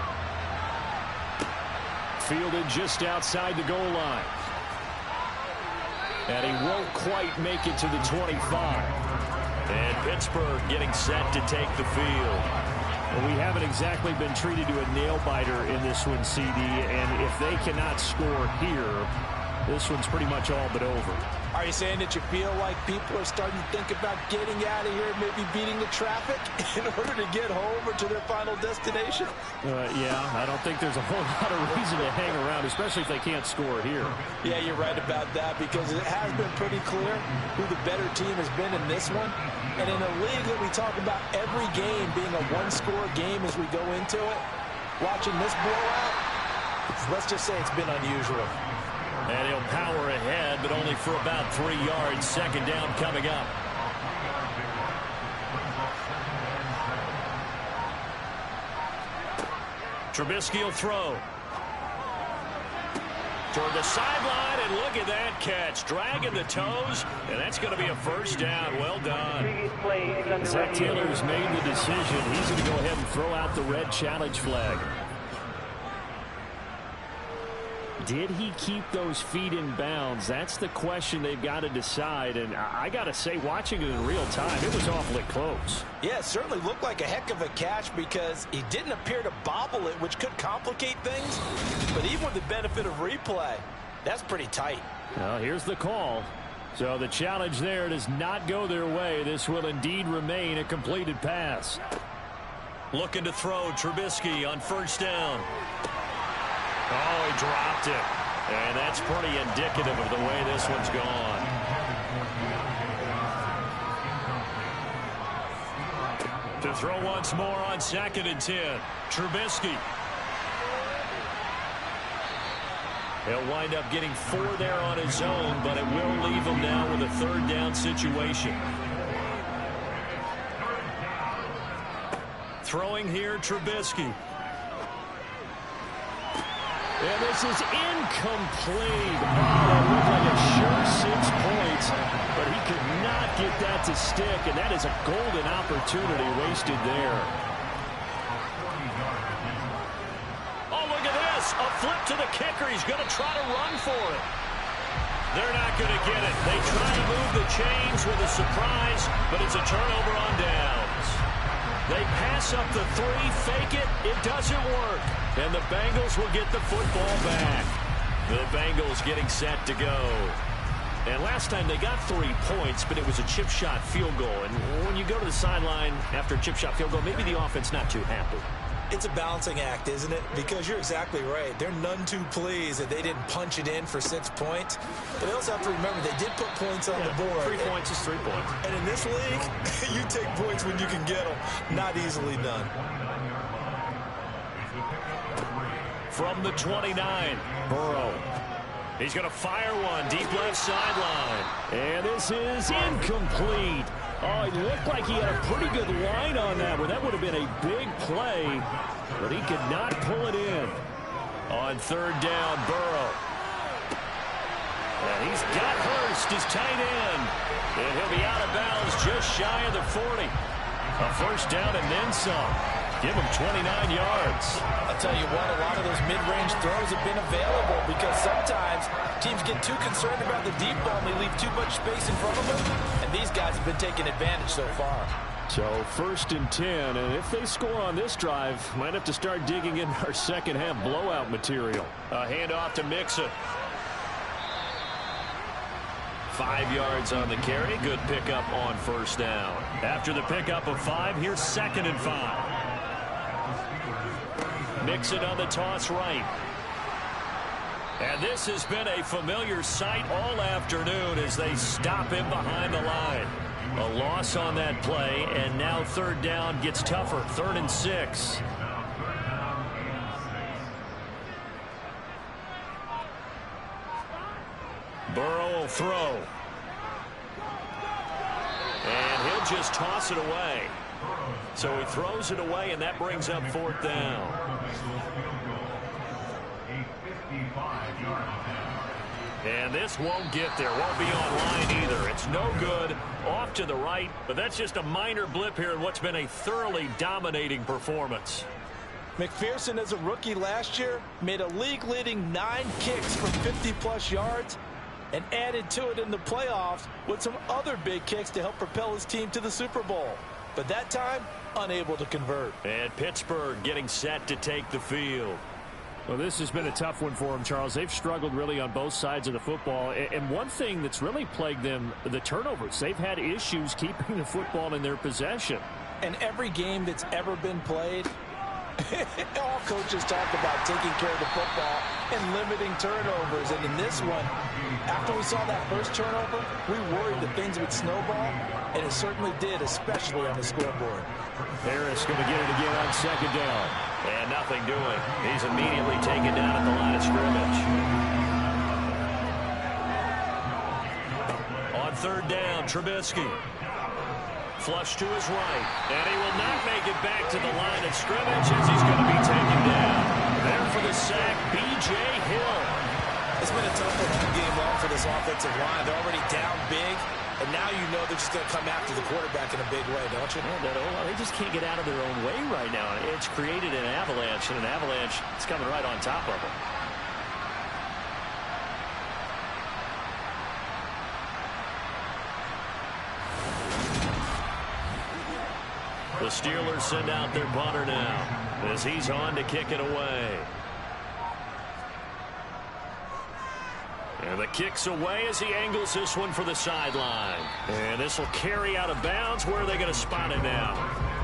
Fielded just outside the goal line. And he won't quite make it to the 25. And Pittsburgh getting set to take the field. Well, we haven't exactly been treated to a nail-biter in this one, CD. And if they cannot score here, this one's pretty much all but over. Are you saying that you feel like people are starting to think about getting out of here, maybe beating the traffic in order to get home or to their final destination? Yeah, I don't think there's a whole lot of reason to hang around, especially if they can't score here. Yeah, you're right about that because it has been pretty clear who the better team has been in this one. And in a league that we talk about every game being a one-score game as we go into it, watching this blowout, let's just say it's been unusual. And he'll power ahead, but only for about 3 yards. Second down coming up. Trubisky will throw. Toward the sideline, and look at that catch. Dragging the toes, and that's going to be a first down. Well done. Zach Taylor's made the decision. He's going to go ahead and throw out the red challenge flag. Did he keep those feet in bounds? That's the question they've got to decide. And I got to say, watching it in real time, it was awfully close. Yeah, it certainly looked like a heck of a catch because he didn't appear to bobble it, which could complicate things. But even with the benefit of replay, that's pretty tight. Well, here's the call. So the challenge there does not go their way. This will indeed remain a completed pass. Looking to throw Trubisky on first down. Oh, he dropped it. And that's pretty indicative of the way this one's gone. To throw once more on 2nd and 10. Trubisky. He'll wind up getting 4 there on his own, but it will leave him now with a 3rd down situation. Throwing here, Trubisky. And this is incomplete. Oh, it looked like a sure 6 points, but he could not get that to stick, and that is a golden opportunity wasted there. Oh, look at this. A flip to the kicker. He's going to try to run for it. They're not going to get it. They try to move the chains with a surprise, but it's a turnover on downs. They pass up the 3, fake it. It doesn't work. And the Bengals will get the football back. The Bengals getting set to go. And last time they got 3 points, but it was a chip shot field goal. And when you go to the sideline after a chip shot field goal, maybe the offense not too happy. It's a balancing act, isn't it? Because you're exactly right. They're none too pleased that they didn't punch it in for 6 points. But they also have to remember they did put points on the board. 3 points is 3 points. And in this league, you take points when you can get them. Not easily done. From the 29, Burrow. He's going to fire one deep left sideline. And this is incomplete. Oh, it looked like he had a pretty good line on that one. That would have been a big play, but he could not pull it in. On 3rd down, Burrow. And he's got Hurst, his tight end. And he'll be out of bounds just shy of the 40. A first down and then some. Give him 29 yards. I'll tell you what, a lot of those mid-range throws have been available because sometimes teams get too concerned about the deep ball and they leave too much space in front of them. And these guys have been taking advantage so far. So 1st and 10, and if they score on this drive, might have to start digging in our second half blowout material. A handoff to Mixon. 5 yards on the carry. Good pickup on first down. After the pickup of 5, here's 2nd and 5. Mixon on the toss right. And this has been a familiar sight all afternoon as they stop him behind the line. A loss on that play, and now third down gets tougher. 3rd and 6. Burrow will throw. And he'll just toss it away. So he throws it away, and that brings up 4th down. And this won't get there. Won't be online either. It's no good. Off to the right, but that's just a minor blip here in what's been a thoroughly dominating performance. McPherson, as a rookie last year, made a league-leading 9 kicks from 50-plus yards and added to it in the playoffs with some other big kicks to help propel his team to the Super Bowl. But that time, unable to convert. And Pittsburgh getting set to take the field. Well, this has been a tough one for them, Charles. They've struggled really on both sides of the football. And one thing that's really plagued them, the turnovers. They've had issues keeping the football in their possession. And every game that's ever been played, all coaches talk about taking care of the football and limiting turnovers. And in this one, after we saw that first turnover, we worried that things would snowball, and it certainly did, especially on the scoreboard. Harris going to get it again on 2nd down. And nothing doing. He's immediately taken down at the line of scrimmage. On 3rd down, Trubisky. Flush to his right. And he will not make it back to the line of scrimmage as he's going to be taken down. There for the sack, B.J. Hill. It's been a tough one all game long for this offensive line. They're already down big. And now you know they're just going to come after the quarterback in a big way, don't you? Yeah, they just can't get out of their own way right now. It's created an avalanche, and an avalanche is coming right on top of them. The Steelers send out their punter now as he's on to kick it away. And the kick's away as he angles this one for the sideline. And this will carry out of bounds. Where are they going to spot it now?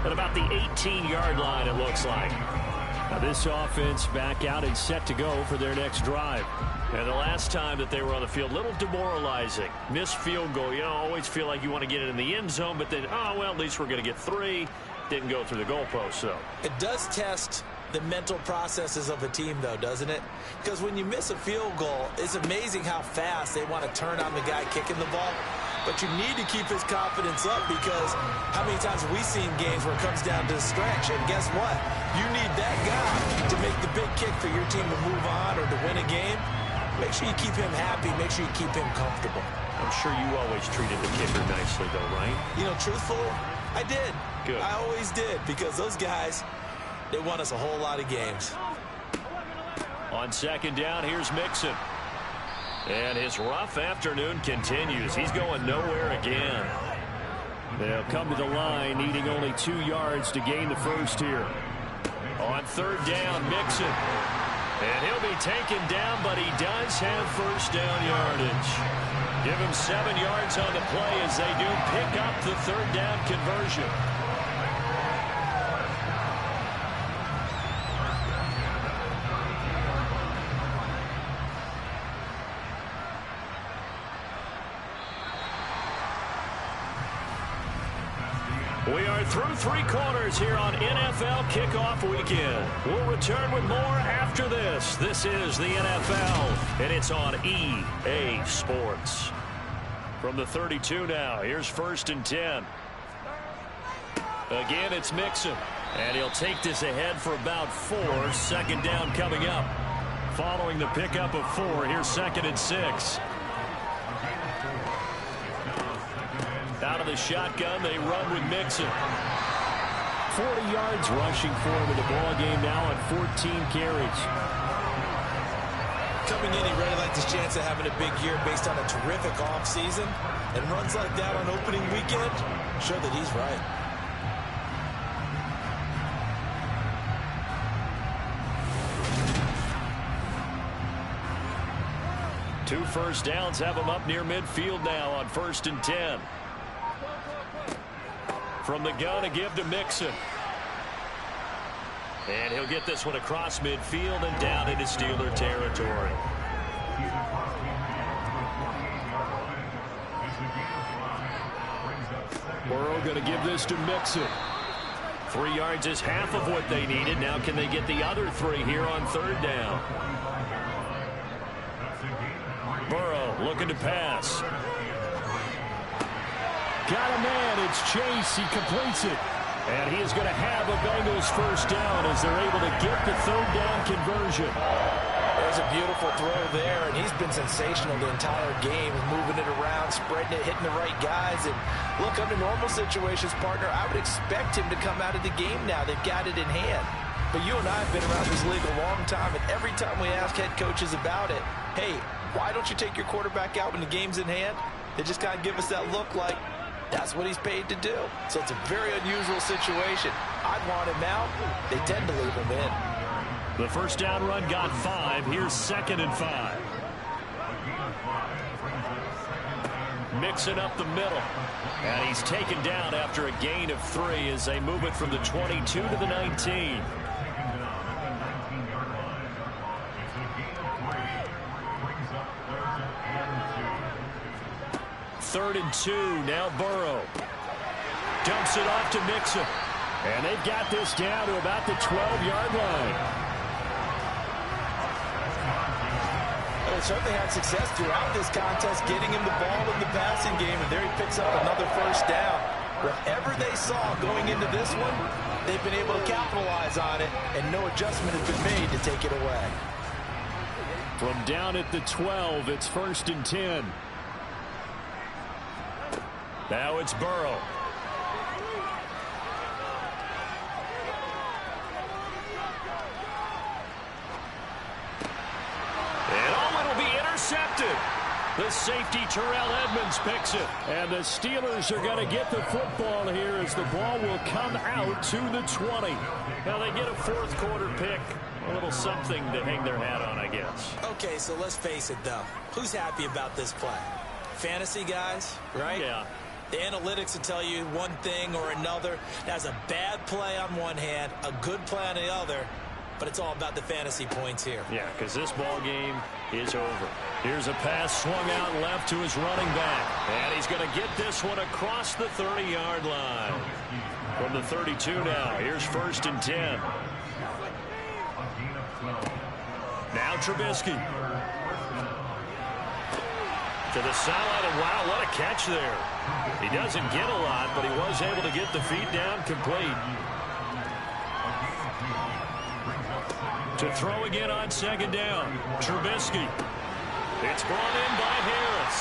At about the 18-yard line, it looks like. Now this offense back out and set to go for their next drive. And the last time that they were on the field, a little demoralizing. Missed field goal. You know, always feel like you want to get it in the end zone, but then, oh, well, at least we're going to get 3. Didn't go through the goalpost, so. It does test the mental processes of a team, though, doesn't it? Because when you miss a field goal, it's amazing how fast they want to turn on the guy kicking the ball. But you need to keep his confidence up, because how many times have we seen games where it comes down to the stretch? And guess what? You need that guy to make the big kick for your team to move on or to win a game. Make sure you keep him happy. Make sure you keep him comfortable. I'm sure you always treated the kicker nicely, though, right? You know, truthfully, I did. Good. I always did, because those guys, they won us a whole lot of games. On 2nd down, here's Mixon. And his rough afternoon continues. He's going nowhere again. They'll come to the line, needing only 2 yards to gain the first here. On 3rd down, Mixon. And he'll be taken down, but he does have first down yardage. Give him 7 yards on the play as they do pick up the 3rd down conversion. We are through 3 quarters here on NFL Kickoff Weekend. We'll return with more after this. This is the NFL, and it's on EA Sports. From the 32 now, here's 1st and 10. Again, it's Mixon, and he'll take this ahead for about 4. 2nd down coming up. Following the pickup of 4, here's 2nd and 6. Out of the shotgun, they run with Mixon. 40 yards rushing for him in the ball game now on 14 carries. Coming in, he really liked his chance of having a big year based on a terrific offseason. And runs like that on opening weekend show that he's right. Two first downs have him up near midfield now on 1st and 10. From the gun, a give to Mixon. And he'll get this one across midfield and down into Steeler territory. Burrow going to give this to Mixon. 3 yards is half of what they needed. Now can they get the other 3 here on 3rd down? Burrow looking to pass. Got a man. It's Chase. He completes it. And he is going to have a Bengals 1st down as they're able to get the 3rd down conversion. There's a beautiful throw there, and he's been sensational the entire game, moving it around, spreading it, hitting the right guys. And look, under normal situations, partner, I would expect him to come out of the game now. They've got it in hand. But you and I have been around this league a long time, and every time we ask head coaches about it, hey, why don't you take your quarterback out when the game's in hand? They just kind of give us that look like, that's what he's paid to do. So it's a very unusual situation. I'd want him out. They tend to leave him in. The 1st down run got 5. Here's 2nd and 5. Mixing up the middle. And he's taken down after a gain of 3 as they move it from the 22 to the 19. 3rd and 2. Now Burrow dumps it off to Mixon. And they've got this down to about the 12-yard line. Well, they certainly had success throughout this contest, getting him the ball in the passing game, and there he picks up another 1st down. Whatever they saw going into this one, they've been able to capitalize on it, and no adjustment has been made to take it away. From down at the 12, it's 1st and 10. Now it's Burrow. Intercepted. The safety, Terrell Edmonds, picks it. And the Steelers are going to get the football here as the ball will come out to the 20. Now they get a 4th quarter pick. A little something to hang their hat on, I guess. Okay, so let's face it, though. Who's happy about this play? Fantasy guys, right? Yeah. The analytics will tell you one thing or another. That's a bad play on one hand, a good play on the other. But it's all about the fantasy points here. Yeah, because this ball game is over. Here's a pass swung out left to his running back. And he's going to get this one across the 30-yard line. From the 32 now, here's 1st and 10. Now Trubisky. To the sideline, and wow, what a catch there. He doesn't get a lot, but he was able to get the feet down complete. To throw again on 2nd down. Trubisky. It's brought in by Harris.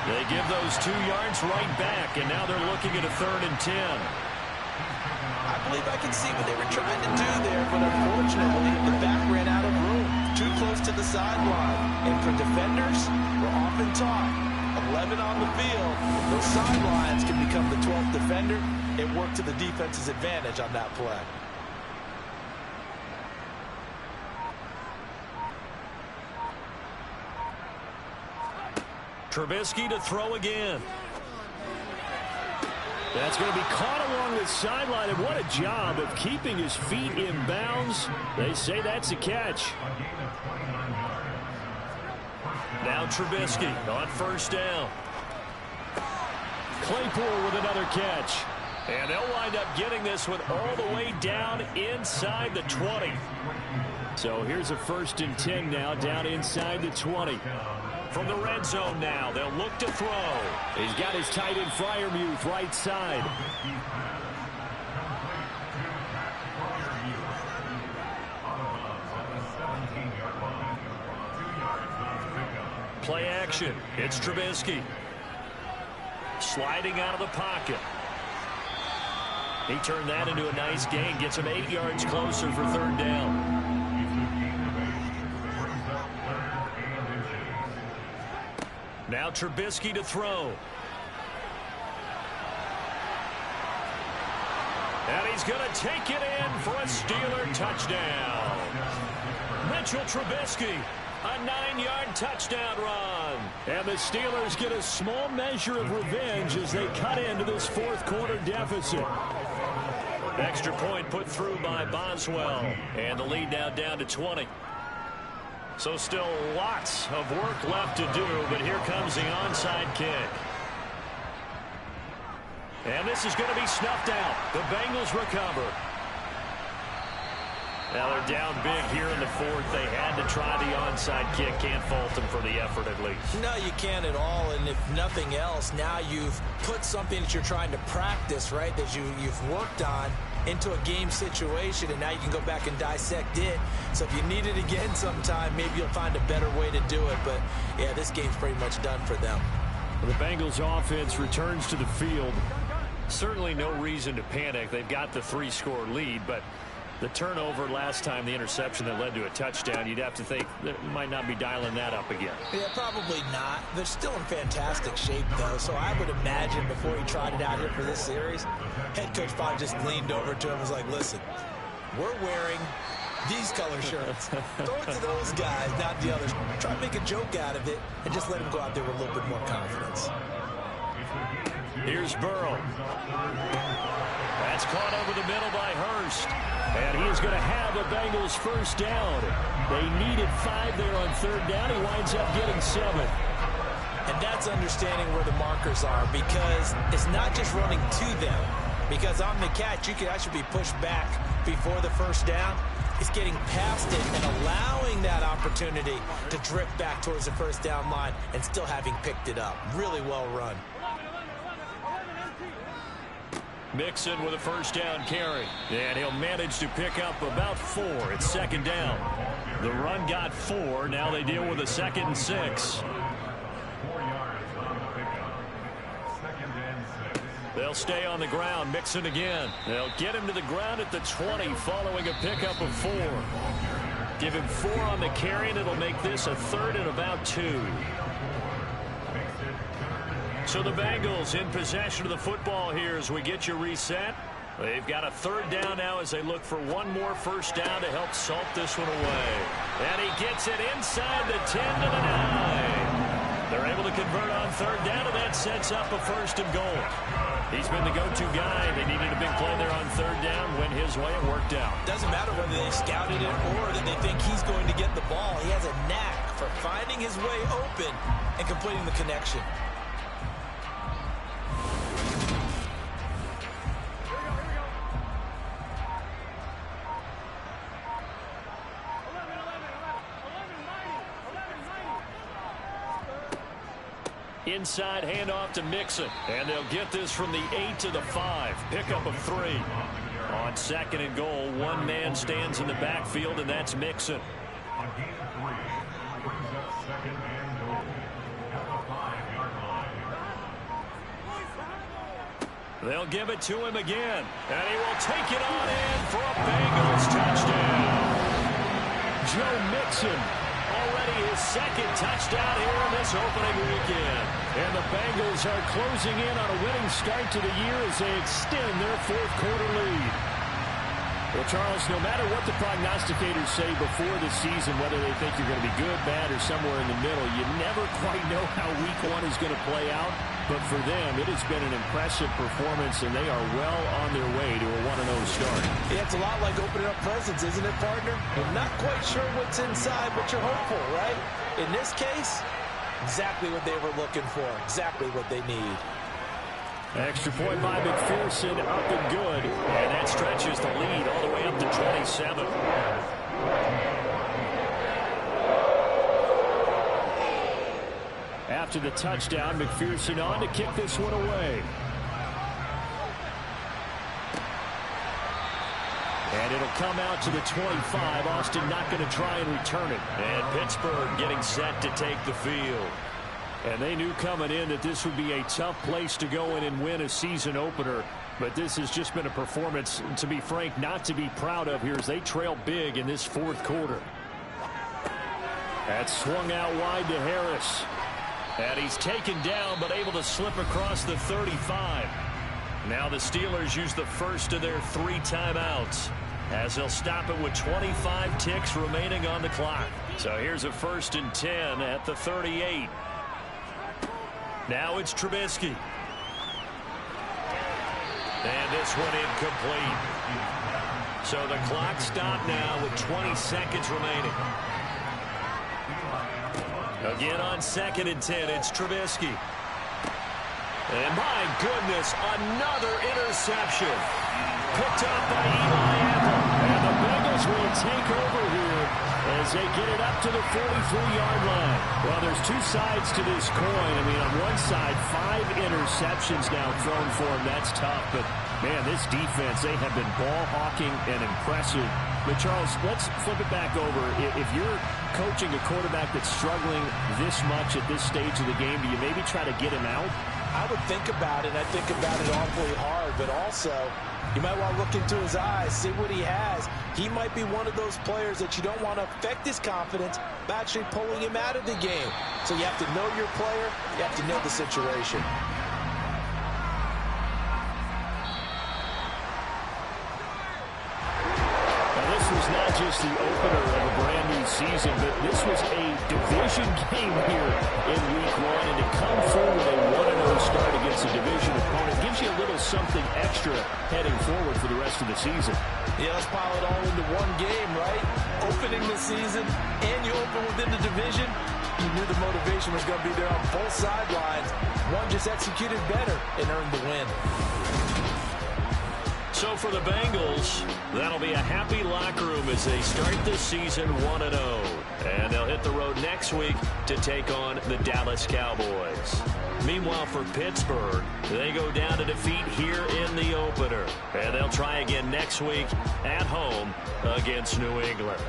They give those 2 yards right back, and now they're looking at a 3rd and 10. I believe I can see what they were trying to do there, but unfortunately, the back ran out of room. Too close to the sideline. And for defenders, we're often taught 11 on the field. Those sidelines can become the 12th defender. It worked to the defense's advantage on that play. Trubisky to throw again. That's going to be caught along the sideline, and what a job of keeping his feet in bounds. They say that's a catch. Now Trubisky on 1st down. Claypool with another catch. And they'll wind up getting this one all the way down inside the 20. So here's a 1st and 10 now down inside the 20. From the red zone now, they'll look to throw. He's got his tight end Freiermuth right side. Play action. It's Trubisky. Sliding out of the pocket. He turned that into a nice gain. Gets him 8 yards closer for 3rd down. Now Trubisky to throw. And he's going to take it in for a Steeler touchdown. Mitchell Trubisky, a 9-yard touchdown run. And the Steelers get a small measure of revenge as they cut into this 4th quarter deficit. Extra point put through by Boswell. And the lead now down to 20. So still lots of work left to do, but here comes the onside kick. And this is going to be snuffed out. The Bengals recover. Now they're down big here in the fourth. They had to try the onside kick. Can't fault them for the effort at least. No, you can't at all. And if nothing else, now you've put something that you're trying to practice, right, that you've worked on into a game situation, and now you can go back and dissect it. So if you need it again sometime, maybe you'll find a better way to do it. But, yeah, this game's pretty much done for them. The Bengals offense returns to the field. Certainly no reason to panic. They've got the 3-score lead, but the turnover last time, the interception that led to a touchdown, you'd have to think they might not be dialing that up again. Yeah, probably not. They're still in fantastic shape, though, so I would imagine before he tried it out here for this series, head coach probably just leaned over to him and was like, listen, we're wearing these color shirts. Throw it to those guys, not the others. Try to make a joke out of it and just let him go out there with a little bit more confidence. Here's Burrow. That's caught over the middle by Hurst. And he is going to have the Bengals first down. They needed 5 there on third down. He winds up getting 7. And that's understanding where the markers are, because it's not just running to them. Because on the catch, you could actually be pushed back before the first down. It's getting past it and allowing that opportunity to drift back towards the first down line and still having picked it up. Really well run. Mixon with a first down carry. And he'll manage to pick up about 4. It's second down. The run got 4. Now they deal with a 2nd and 6. They'll stay on the ground. Mixon again. They'll get him to the ground at the 20 following a pickup of 4. Give him 4 on the carry, and it'll make this a 3rd and about 2. So the Bengals in possession of the football here as we get you reset. They've got a 3rd down now as they look for one more first down to help salt this one away. And he gets it inside the 10 to the 9. They're able to convert on 3rd down, and that sets up a 1st and goal. He's been the go-to guy. They needed a big play there on 3rd down. Went his way and worked out. Doesn't matter whether they scouted it or that they think he's going to get the ball. He has a knack for finding his way open and completing the connection. Inside handoff to Mixon. And they'll get this from the 8 to the 5. Pickup of 3. On 2nd and goal, one man stands in the backfield, and that's Mixon. They'll give it to him again. And he will take it on in for a Bengals touchdown. Joe Mixon. Already his 2nd touchdown here in this opening weekend. And the Bengals are closing in on a winning start to the year as they extend their 4th quarter lead. Well, Charles, no matter what the prognosticators say before the season, whether they think you're going to be good, bad, or somewhere in the middle, you never quite know how week 1 is going to play out. But for them, it has been an impressive performance, and they are well on their way to a 1-0 start. Yeah, it's a lot like opening up presents, isn't it, partner? You're not quite sure what's inside, but you're hopeful, right? In this case, exactly what they were looking for, exactly what they need. Extra point by McPherson, up and good. And that stretches the lead all the way up to 27. After the touchdown, McPherson on to kick this one away. And it'll come out to the 25. Austin not going to try and return it. And Pittsburgh getting set to take the field. And they knew coming in that this would be a tough place to go in and win a season opener. But this has just been a performance, to be frank, not to be proud of here as they trail big in this 4th quarter. That's swung out wide to Harris. And he's taken down but able to slip across the 35. Now the Steelers use the first of their 3 timeouts as they'll stop it with 25 ticks remaining on the clock. So here's a 1st and 10 at the 38. Now it's Trubisky. And this one incomplete. So the clock stopped now with 20 seconds remaining. Again on 2nd and 10, it's Trubisky. And my goodness, another interception. Picked up by Eli Apple. And the Bengals will take over here as they get it up to the 43-yard line. Well, there's two sides to this coin. I mean, on one side, 5 interceptions now thrown for him. That's tough. But, man, this defense, they have been ball hawking and impressive. But, Charles, let's flip it back over. If you're coaching a quarterback that's struggling this much at this stage of the game, do you maybe try to get him out? I would think about it. I think about it awfully hard, but also you might want to look into his eyes, see what he has. He might be one of those players that you don't want to affect his confidence by actually pulling him out of the game. So you have to know your player. You have to know the situation. Was not just the opener of a brand new season, but this was a division game here in Week 1, and to come through with a 1-0 start against a division opponent gives you a little something extra heading forward for the rest of the season. Yeah, let's pile it all into one game, right? Opening the season, and you open within the division. You knew the motivation was going to be there on both sidelines. One just executed better and earned the win. So for the Bengals, that'll be a happy locker room as they start this season 1-0. And they'll hit the road next week to take on the Dallas Cowboys. Meanwhile, for Pittsburgh, they go down to defeat here in the opener. And they'll try again next week at home against New England.